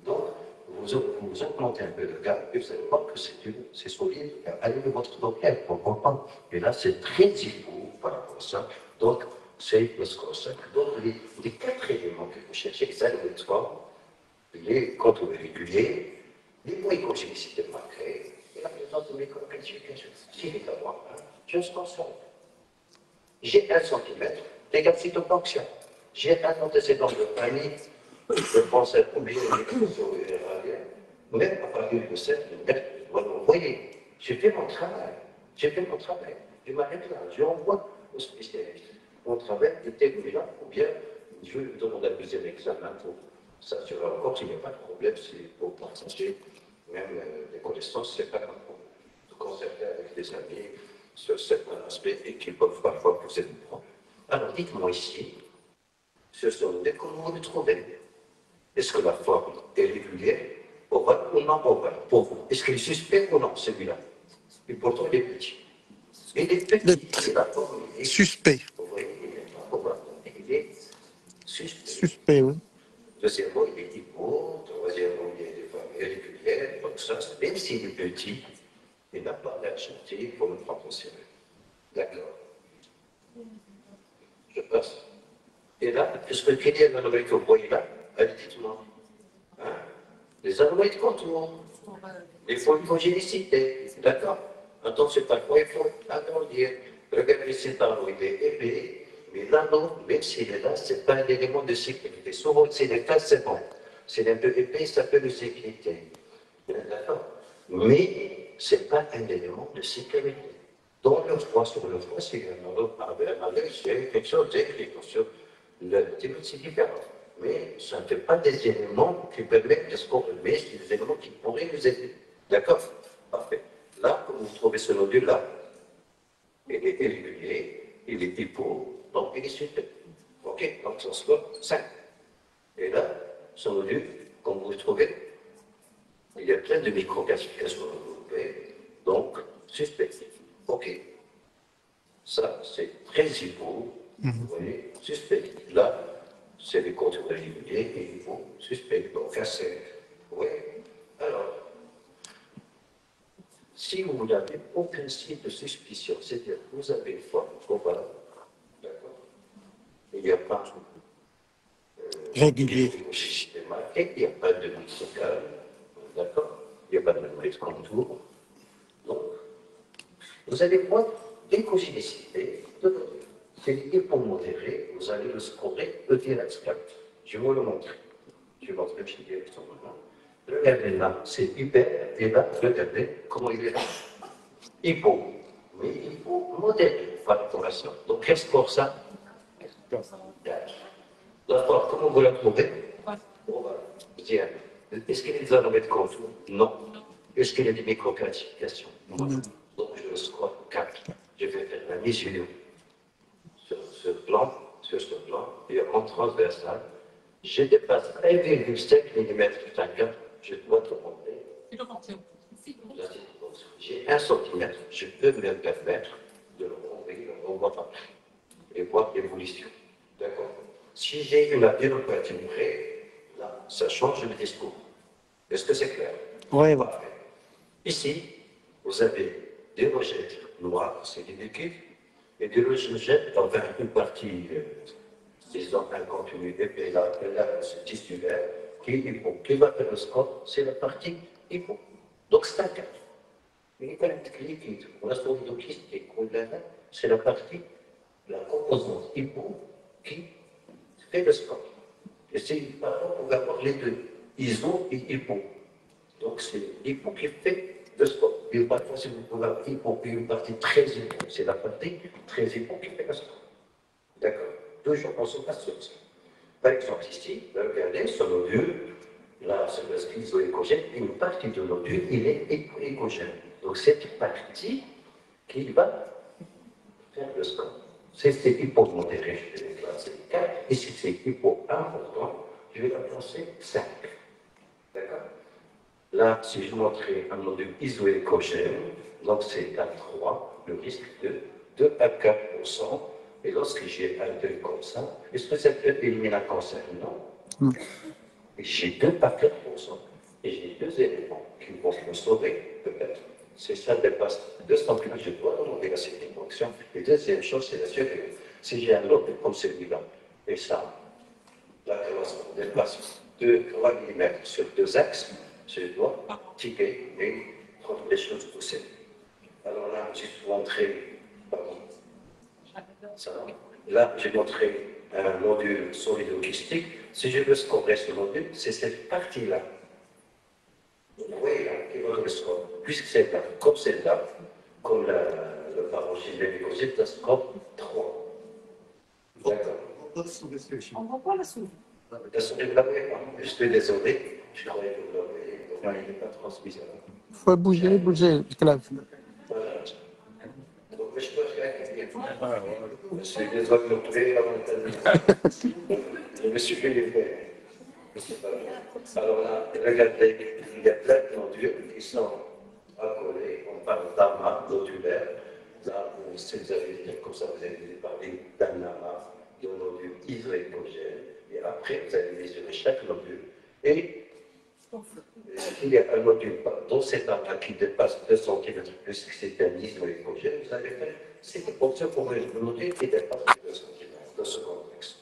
Donc, vous augmentez un peu le gaz et vous allez voir que c'est solide. Allez de votre docker pour comprendre. Et là, c'est très épaule par rapport à ça. Donc, c'est le score 5. Donc, les 4 éléments que vous cherchez, ça, le score, les contours réguliers, les points congénicité marqués, et la présence de microcalcification. Si évidemment, je suis conscient. J'ai 1 cm d'égale cytofonction. J'ai un antécédent de famille, je pense être obligé de sur le même à partir de 7, vous voyez, j'ai fait mon travail. J'ai fait mon travail. Je m'arrête là, je renvoie au spécialiste. Mon travail était là, ou bien je demande un deuxième examen pour s'assurer encore qu'il n'y a pas de problème, c'est pour partager même des connaissances, c'est pas grave pour se concerter avec des amis sur certains aspects et qui peuvent parfois poser des problèmes. Alors dites-moi ici, ce sont des comment vous le trouvez? Est-ce que la forme est régulière, ovale ou non ovale pour vous? Est-ce qu'il est suspect ou non celui-là? Et pourtant il est petit. Il est petit, la forme est Suspect. vous voyez, il n'est pas ovale, il est suspect. Suspect, oui. Deuxièmement, il est hypo. Troisièmement, il y a des formes irrégulières. Donc ça, même s'il est petit, il n'a pas l'air gentil pour le prendre au sérieux. D'accord. Je passe. Et là, qu'est-ce que quelle est l'anomalie que vous voyez là? Allez, dites-moi. Hein? Les anomalies de contour. Les polygénicité. D'accord. Attention, parfois, il faut agrandir. Regardez cet anneau, il est épais. Mais l'anneau, même s'il est là, ce n'est pas un élément de sécurité. Souvent, c'est le cas, c'est bon. C'est un peu épais, ça peut de sécurité. D'accord. Mais ce n'est pas un élément de sécurité. Dans le froid, sur le froid, c'est un anneau, c'est quelque chose d'écrit. Le type, c'est différent. Mais ça ne fait pas des éléments qui permettent de se confirmer, c'est des éléments qui pourraient nous aider. D'accord? Parfait. Là, comme vous trouvez ce nodule-là, il est irrégulier, il est hypo, donc il est suspect. OK? Donc son score 5. Et là, ce nodule, comme vous le trouvez, il y a plein de microcalcifications regroupées, donc suspect. OK. Ça, c'est très hypo. Vous voyez, suspect. Là, c'est les contours réguliers et il faut suspect. Donc, assez. Oui. Alors, si vous n'avez aucun signe de suspicion, c'est-à-dire que vous avez une forme comparable, d'accord? Il n'y a pas Régulier. il n'y a pas de mixocal, d'accord? Il n'y a pas de contour. Donc, vous allez voir l'écogénicité de votre vie. C'est l'idée pour modérer, vous allez le scorer direct. Je vais vous le montrer. Je vais vous montrer directement. Regardez là, c'est hyper, et là, regardez comment il est là. Hypo. Mais il faut modérer par rapport à ça. Donc, qu'est-ce pour ça? D'accord, comment vous la trouvez? Bien. Est-ce qu'il y a des anomètres contours? Non. Est-ce qu'il y a des microcalcifications? Non. Donc je le score 4. Je vais faire la mesure sur ce plan, et en transversal, je dépasse 1,5 mm tout à l'heure, je dois te montrer. J'ai 1 cm, je peux me permettre de le rouvrir, on voit pas, et voir l'évolution. D'accord? Si j'ai une adénopathie près, là, ça change le discours. Est-ce que c'est clair? Oui, Parfait. Ici, vous avez des rochettes noires, c'est des liquides, et des rochettes, enfin une partie, disons, un contenu épais, là, ce tissulaire, qui est hypo. Qui va faire le score? C'est la partie hypo. Donc c'est un cas. Il y a un liquide, on a son kystique, c'est la partie, la composante hypo qui fait le score. Et c'est pardon, on va avoir les deux, iso et hypo. Donc c'est l'hypo qui fait le score. Et parfois, si vous pouvez avoir hypo et une partie très hypo, c'est la partie très hypo qui fait le score. D'accord? Toujours, on se passe sur ça. Par exemple, ici, regardez, ce nodule, là, c'est le schizoécogène, une partie de nodule, il est écogène. Donc, cette partie qui va faire le score. C'est hypo modéré, je vais classer 4, et si c'est hypo important, je vais la classer 5. D'accord? Là, si je montrais un nodule isoécogène, donc c'est à 3, le risque de 2 à 4%. Et lorsque j'ai un deuil comme ça, est-ce que ça peut éliminer un cancer? Non. Et j'ai 2 à 4%. Et j'ai 2 éléments qui vont me sauver, peut-être. Si ça dépasse 200 kg, je dois demander la sélection. Et deuxième chose, c'est la surveillance. Si j'ai un lobe comme celui-là, et ça, la croissance dépasse 3 mm sur 2 axes, je dois tirer et prendre les choses possibles. Alors là, j'ai montré, pardon, ça, là, j'ai montré un module solido-kystique. Si je veux scorer ce module, c'est cette partie-là. Vous voyez là, qui va le score. Puisque c'est là, comme c'est là, comme le parenchyme de l'hélicogène, ça score 3. D'accord. On voit pas la souris. La souris, vous la voyez pas. Je suis désolé, je croyais que vous la voyez. Non, il n'est pas transmis. il faut bouger le clave. Voilà. Donc, je peux faire. Je suis désolé, je me suis fait les Alors là, regardez, il y a plein de nodules qui sont accolés. On parle d'amas nodulaire. Là, si vous avez comme ça, vous allez parler d'un amas, d'un nodule isoécogène. Et après, vous allez mesurer chaque nodule. Et il y a un nodule dans cet amas qui dépasse 2 cm plus que c'est un isoécogène, vous allez faire cette fonction pour le nodule qui dépasse 2 cm dans ce contexte.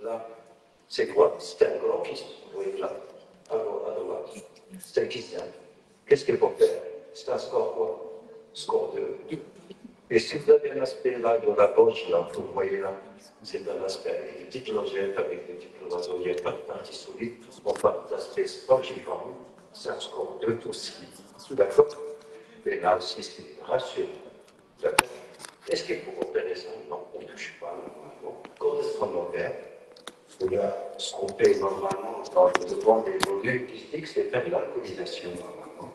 Là, c'est quoi? C'est un grand kyste. Vous voyez là, à droite. C'est un kyste. Qu'est-ce qu'il faut faire? C'est un score quoi? Score 2. Et si vous avez l'aspect là de la gauche, là, vous voyez là, c'est un aspect avec des petites logettes, avec des petites cloisons, il n'y a pas de partie solide. On parle d'aspect spongiforme, c'est un score 2 aussi. D'accord? Et là aussi, c'est rassurant. D'accord? Est-ce qu'il faut opérer ça? Non, on ne touche pas. Correspondant vert, il y a ce qu'on paye normalement dans le devant des modules kystiques, c'est faire l'alcoolisation normalement.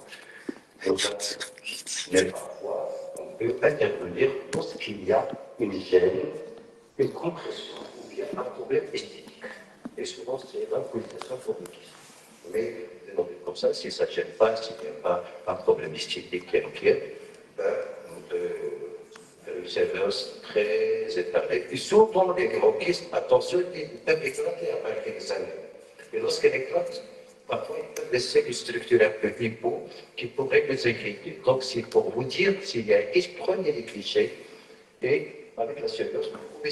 Mais parfois, on peut intervenir lorsqu'il y a une gêne, une compression ou bien un problème esthétique. Et souvent, c'est l'alcoolisation pour le kyste. Mais des modules comme ça, si ça ne gêne pas, s'il n'y a pas un problème esthétique qui inquiète, on peut faire une sévérance très établie. Et souvent, les gros kystes, attention, ils peuvent éclater après quelques années. Et lorsqu'ils éclatent, parfois, ils peuvent laisser une structure un peu hypo qui pourrait les inquiéter. Donc, c'est pour vous dire, s'il y a un kyste, prenez les clichés et avec la sévérance, vous pouvez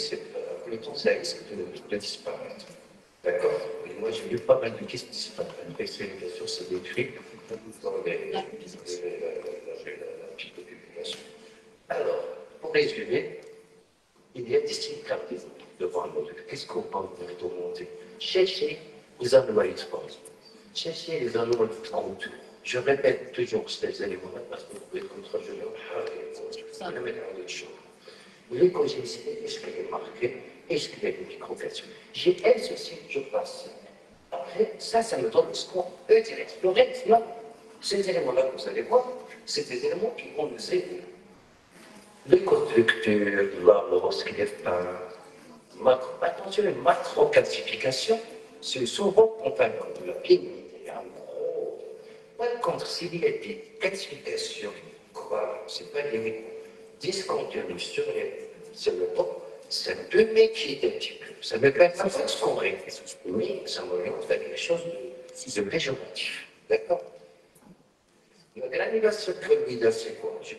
le temps, ça risque de disparaître. D'accord? Et moi, j'ai vu pas mal de kystes disparaître. Et c'est bien sûr, c'est détruit dans la petite population. Alors, pour résumer, il y a des signes cardinaux devant le module. Qu'est-ce qu'on peut vous demander? Cherchez les anomalies de force. Cherchez les anomalies de contour. Je répète toujours ces éléments-là parce que vous pouvez contrôler le mettre en autre chose. L'écogénicité, est-ce qu'elle est marquée? Est-ce qu'il y a une microversion? J'ai un ceci, je passe. Après, après, ça me donne le score E direct. Le reste, non. Ces éléments-là, vous allez voir, c'est des éléments qui vont nous aider. Les constructeurs, lorsqu'il attention, une macro-classification, c'est souvent compagnon de la pénibilité, en gros. Par contre, s'il y a des classifications, quoi, c'est pas des discontinues sur le top, ça peut m'inquiéter un petit peu. Ça me fait pas scorer, mais ça m'oriente vers quelque chose de péjoratif. D'accord? L'animation pyramidale, c'est quoi? Je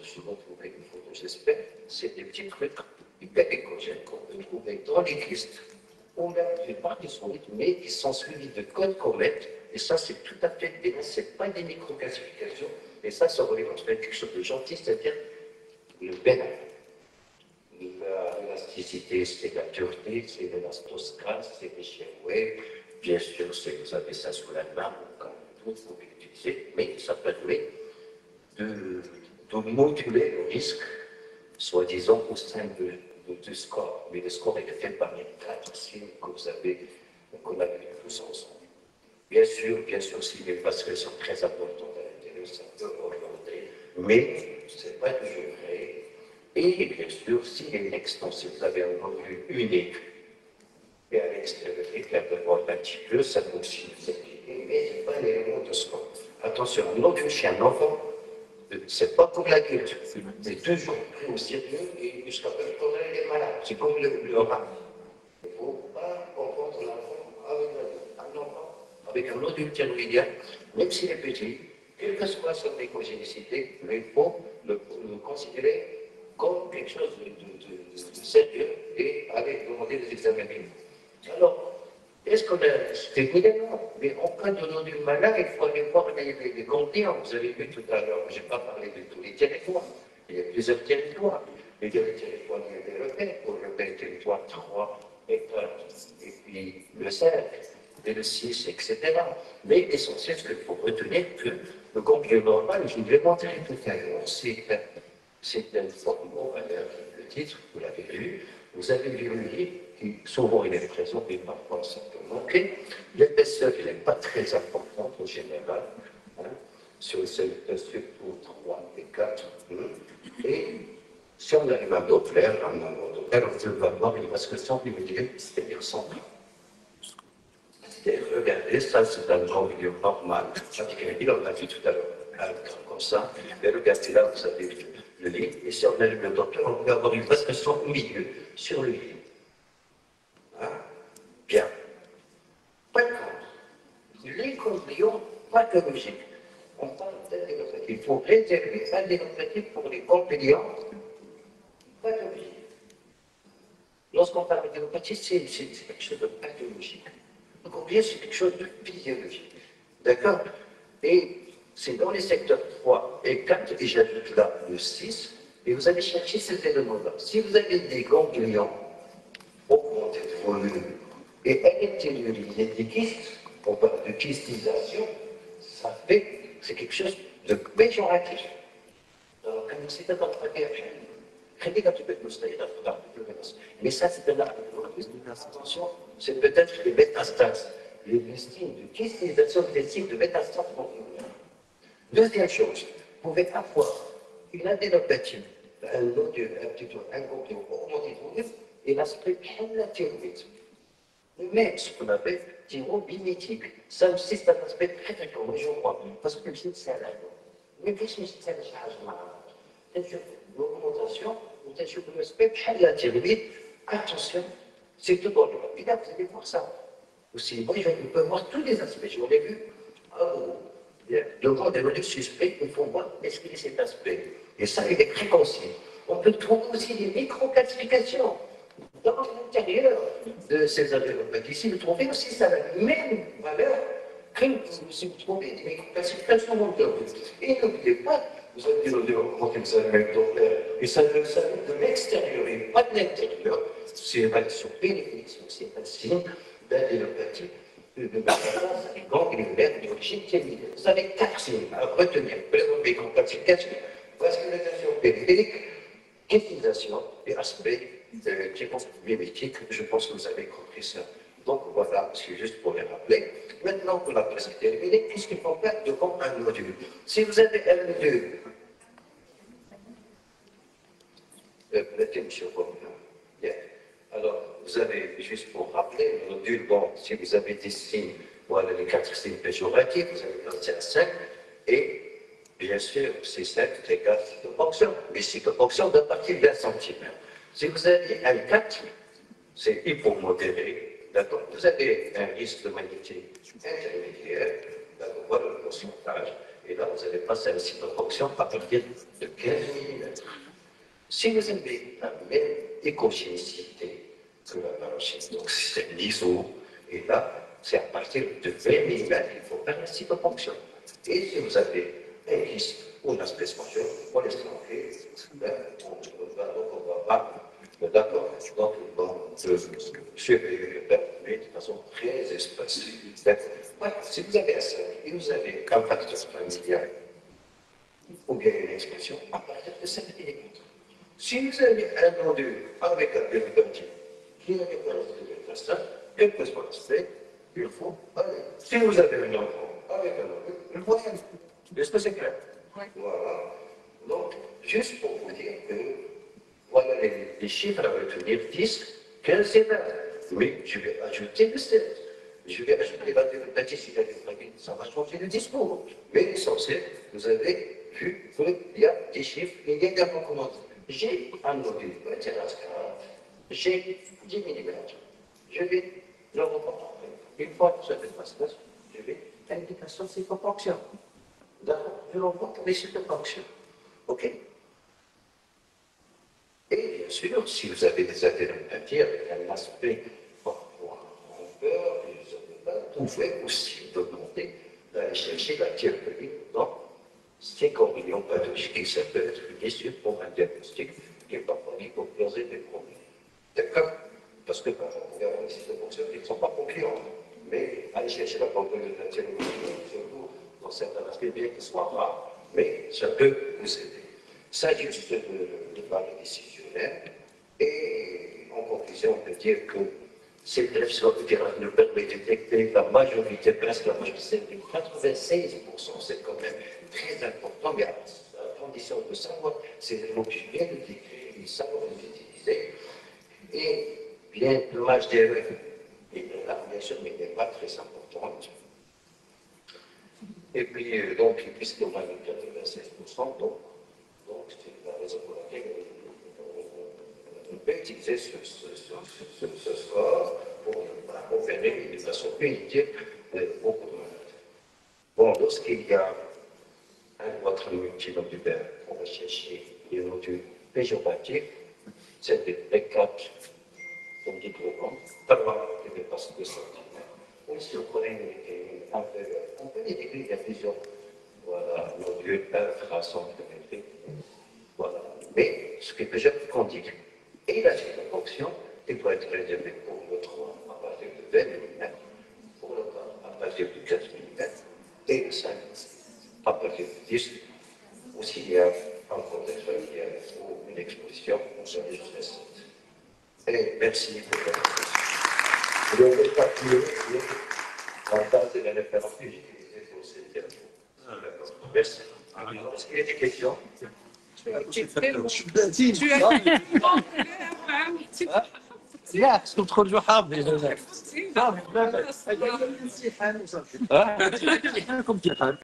suis retrouvé une photo, j'espère. C'est des petits trucs hyper écogènes qu'on peut trouver dans les listes. Ou même, je ne sais pas qu'ils sont rythmés, qui sont suivis de codes comètes. Et ça, c'est tout à fait des. C'est pas des micro-classifications. Et ça oriente vers quelque chose de gentil, c'est-à-dire le bénin. L'élasticité, c'est la dureté, c'est l'élastoscale, c'est les chèvres. Bien sûr, vous avez ça sous la main, quand vous pouvez l'utiliser, mais ça permet de moduler le risque, soi-disant, au sein du score. Mais le score est fait par les 4 signes que vous avez, qu'on a vu tous ensemble. Bien sûr, si les passerelles sont très importantes à l'intérieur, ça peut orienter, mais ce n'est pas toujours vrai. Et bien sûr, s'il y a une extension, vous avez un module unique, et à l'extérieur, éclair de voir un petit peu, ça peut aussi vous expliquer, mais ce n'est pas l'élément de score. Attention, un module chez un enfant, c'est pas comme l'adulte, c'est toujours pris au sérieux et jusqu'à ce qu'on est malade. C'est comme le rat. Il ne faut pas confondre l'enfant avec l'adulte. Un enfant avec un module thyroïdien, même s'il est petit, quelle que soit son écogénicité, il faut le considérer comme quelque chose de sérieux et aller demander des examens. Alors, est-ce qu'on a. C'est évidemment, mais en cas de nodule malade, il faut aller voir les continents. Vous avez vu tout à l'heure, je n'ai pas parlé de tous les territoires. Il y a plusieurs territoires. Il y a des territoires développés, pour le territoire 3 et 4, et puis le 5, et le 6, etc. Mais l'essentiel, c'est qu'il faut retenir que le complément normal, je l'ai montré tout à l'heure, c'est un formant valeur. Le titre, vous l'avez vu, vous avez vu le livre, qui souvent il est présent, mais parfois ça peut manquer. L'épaisseur, elle n'est pas très importante en général, hein, sur le secteur surtout 3 et 4. Et si on arrive à Doppler, on va voir une vasculation du milieu, c'est-à-dire central. Regardez, ça c'est un grand milieu normal. On l'a vu tout à l'heure, un grand comme ça. Mais regardez là, vous avez vu le lit. Et si on allume le Doppler, on peut avoir une vasculation au milieu, sur le lit. Hein? Bien. Par contre, les compléments pathologiques, on parle d'adénopathie. Il faut réserver l'adénopathie pour les compléments pathologiques. Lorsqu'on parle d'adénopathie, c'est quelque chose de pathologique. Donc, bien, c'est quelque chose de physiologique. D'accord? Et c'est dans les secteurs 3 et 4, et j'ajoute là le 6, et vous allez chercher ces éléments-là. Si vous avez des ganglions augmentés de volume et à l'intérieur, il y a des kystes, on parle de kystisation, ça fait, c'est quelque chose de péjoratif. Alors, comme c'est un entretien, mais ça, c'est de la attention, c'est peut-être les métastases, les signes de kystisation, des signes de métastases. Deuxième chose, vous pouvez avoir une adénopathie, un nodule, un complément augmenté de volume, et l'aspect thyroïde. Mais ce qu'on appelle thyromimétique, ça aussi c'est un aspect très très commun, je crois, parce que c'est ça là. Mais qu'est-ce que c'est ça? L'augmentation, ou l'aspect thyroïde, attention, c'est tout dans le monde. Et là, vous allez voir ça. Aussi, moi, je peux voir tous les aspects. Je l'ai vu. Devant des modules suspects, il faut voir est-ce qu'il y a cet aspect. Et ça, il est très conscient. On peut trouver aussi des micro-classifications dans l'intérieur de ces adénopathies. Si vous trouvez aussi ça la même valeur que si vous trouvez des micro-classifications dans le. Et n'oubliez pas, vous avez des augmenter vous avez même Doppler, et ça vient de l'extérieur et pas de l'intérieur. C'est une sur bénéfice, c'est un signe d'adénopathie. De ganglionnaire d'origine thyroïdienne. Vous avez 4 signes à retenir. Présenter comme classification, vascularisation périphérique, kystisation et aspect mimétique. Je pense que vous avez compris ça. Donc voilà, c'est juste pour les rappeler. maintenant que la classe est terminée, qu'est-ce qu'il faut faire devant un module? Si vous avez un module, alors vous avez, juste pour rappeler, le module, bon, si vous avez des signes, voilà les 4 signes péjoratifs, vous avez placé à 5, et bien sûr, c'est 5 égale cytofonction, mais cytofonction de partir d'un centimètre. Si vous avez un 4, c'est hypomodéré, d'accord? Vous avez un risque de magnétisme intermédiaire, d'accord? Voilà le pourcentage, et là vous allez passer à la cytofonction à partir de 15 mm. Si vous avez la même écogénicité que la parenchyme, donc c'est l'ISO, et là, c'est à partir de 20 mm qu'il faut faire la cytofonction. Et si vous avez un risque ou une espèce majeure, on laisse tranquille, on va pas, d'accord, donc surveiller mais de façon très espacée. Si vous avez un 5 et vous avez un facteur familial, ou bien une expression à partir de 5 mm. Si vous avez un module avec un dérivatif qui n'a pas de ça, quel que soit l'aspect, il faut aller. Si vous avez un enfant avec un module, il faut aller. Est-ce que c'est clair? Oui. Voilà. Donc, juste pour vous dire que voilà les chiffres à retenir 10, 15 et 20. Mais je vais ajouter le 7. Je vais ajouter la dérivative, ça va changer le discours. Mais l'essentiel, vous avez vu qu'il y a des chiffres, il y a des recommandations. J'ai un module, j'ai 10 mm. Je vais le reprendre. Une fois que je fais ma je vais indication cytofonction. D'accord, je l'envoie pour les cytofonctions. OK? Et bien sûr, si vous avez des adénopathies avec un aspect parfois peur, vous pouvez aussi demander d'aller chercher la thérapie dans ces corrélons pathologiques et ça peut être bien sûr pour un diagnostic qui est parfois qui peut poser des problèmes. D'accord? Parce que par exemple, il y a des cytofonctions qui ne sont pas concluants. Mais aller chercher la pathologie de la thérapie, surtout dans certains aspects, bien qu'ils soient rares, mais ça peut vous aider. Ça, juste de parler décisionnaire. Et en conclusion, on peut dire que cette thérapie nous permet de détecter la majorité, presque la majorité, 96%, c'est quand même très important, mais à condition de savoir ces éléments que je viens de décrire, et savoir les utiliser. Et bien, le match d'erreur, il est là, bien sûr, mais il n'est pas très important. Et puis, donc, puisque on a eu 96%, donc c'est la raison pour laquelle on peut utiliser ce score pour fermer de façon punitive beaucoup de malades. Bon, lorsqu'il y a un autre multinodulaire, on va chercher les nodules péjoratifs, c'est des 4, comme dit Groupe, pas loin qui dépasse 2 cm. Ou si on connaît une inférieure, on peut décrire qu'il y a plusieurs nodules infracentimétriques. Voilà. Mais ce qui est déjà condique. Et la cytofonction, il peut être réservé pour le 3 à partir de 20 mm, pour le 4 à partir de 4 mm, et le 5 à partir de 10. Ou s'il y a un contexte familial ou une exposition, on se met jusqu'à 7. Et merci pour votre attention. Je ne vais pas plus en temps de la référence que j'ai utilisée pour cette thérapie. D'accord. Merci. Est-ce qu'il y a des questions? لا تدخل جو حافظ هناك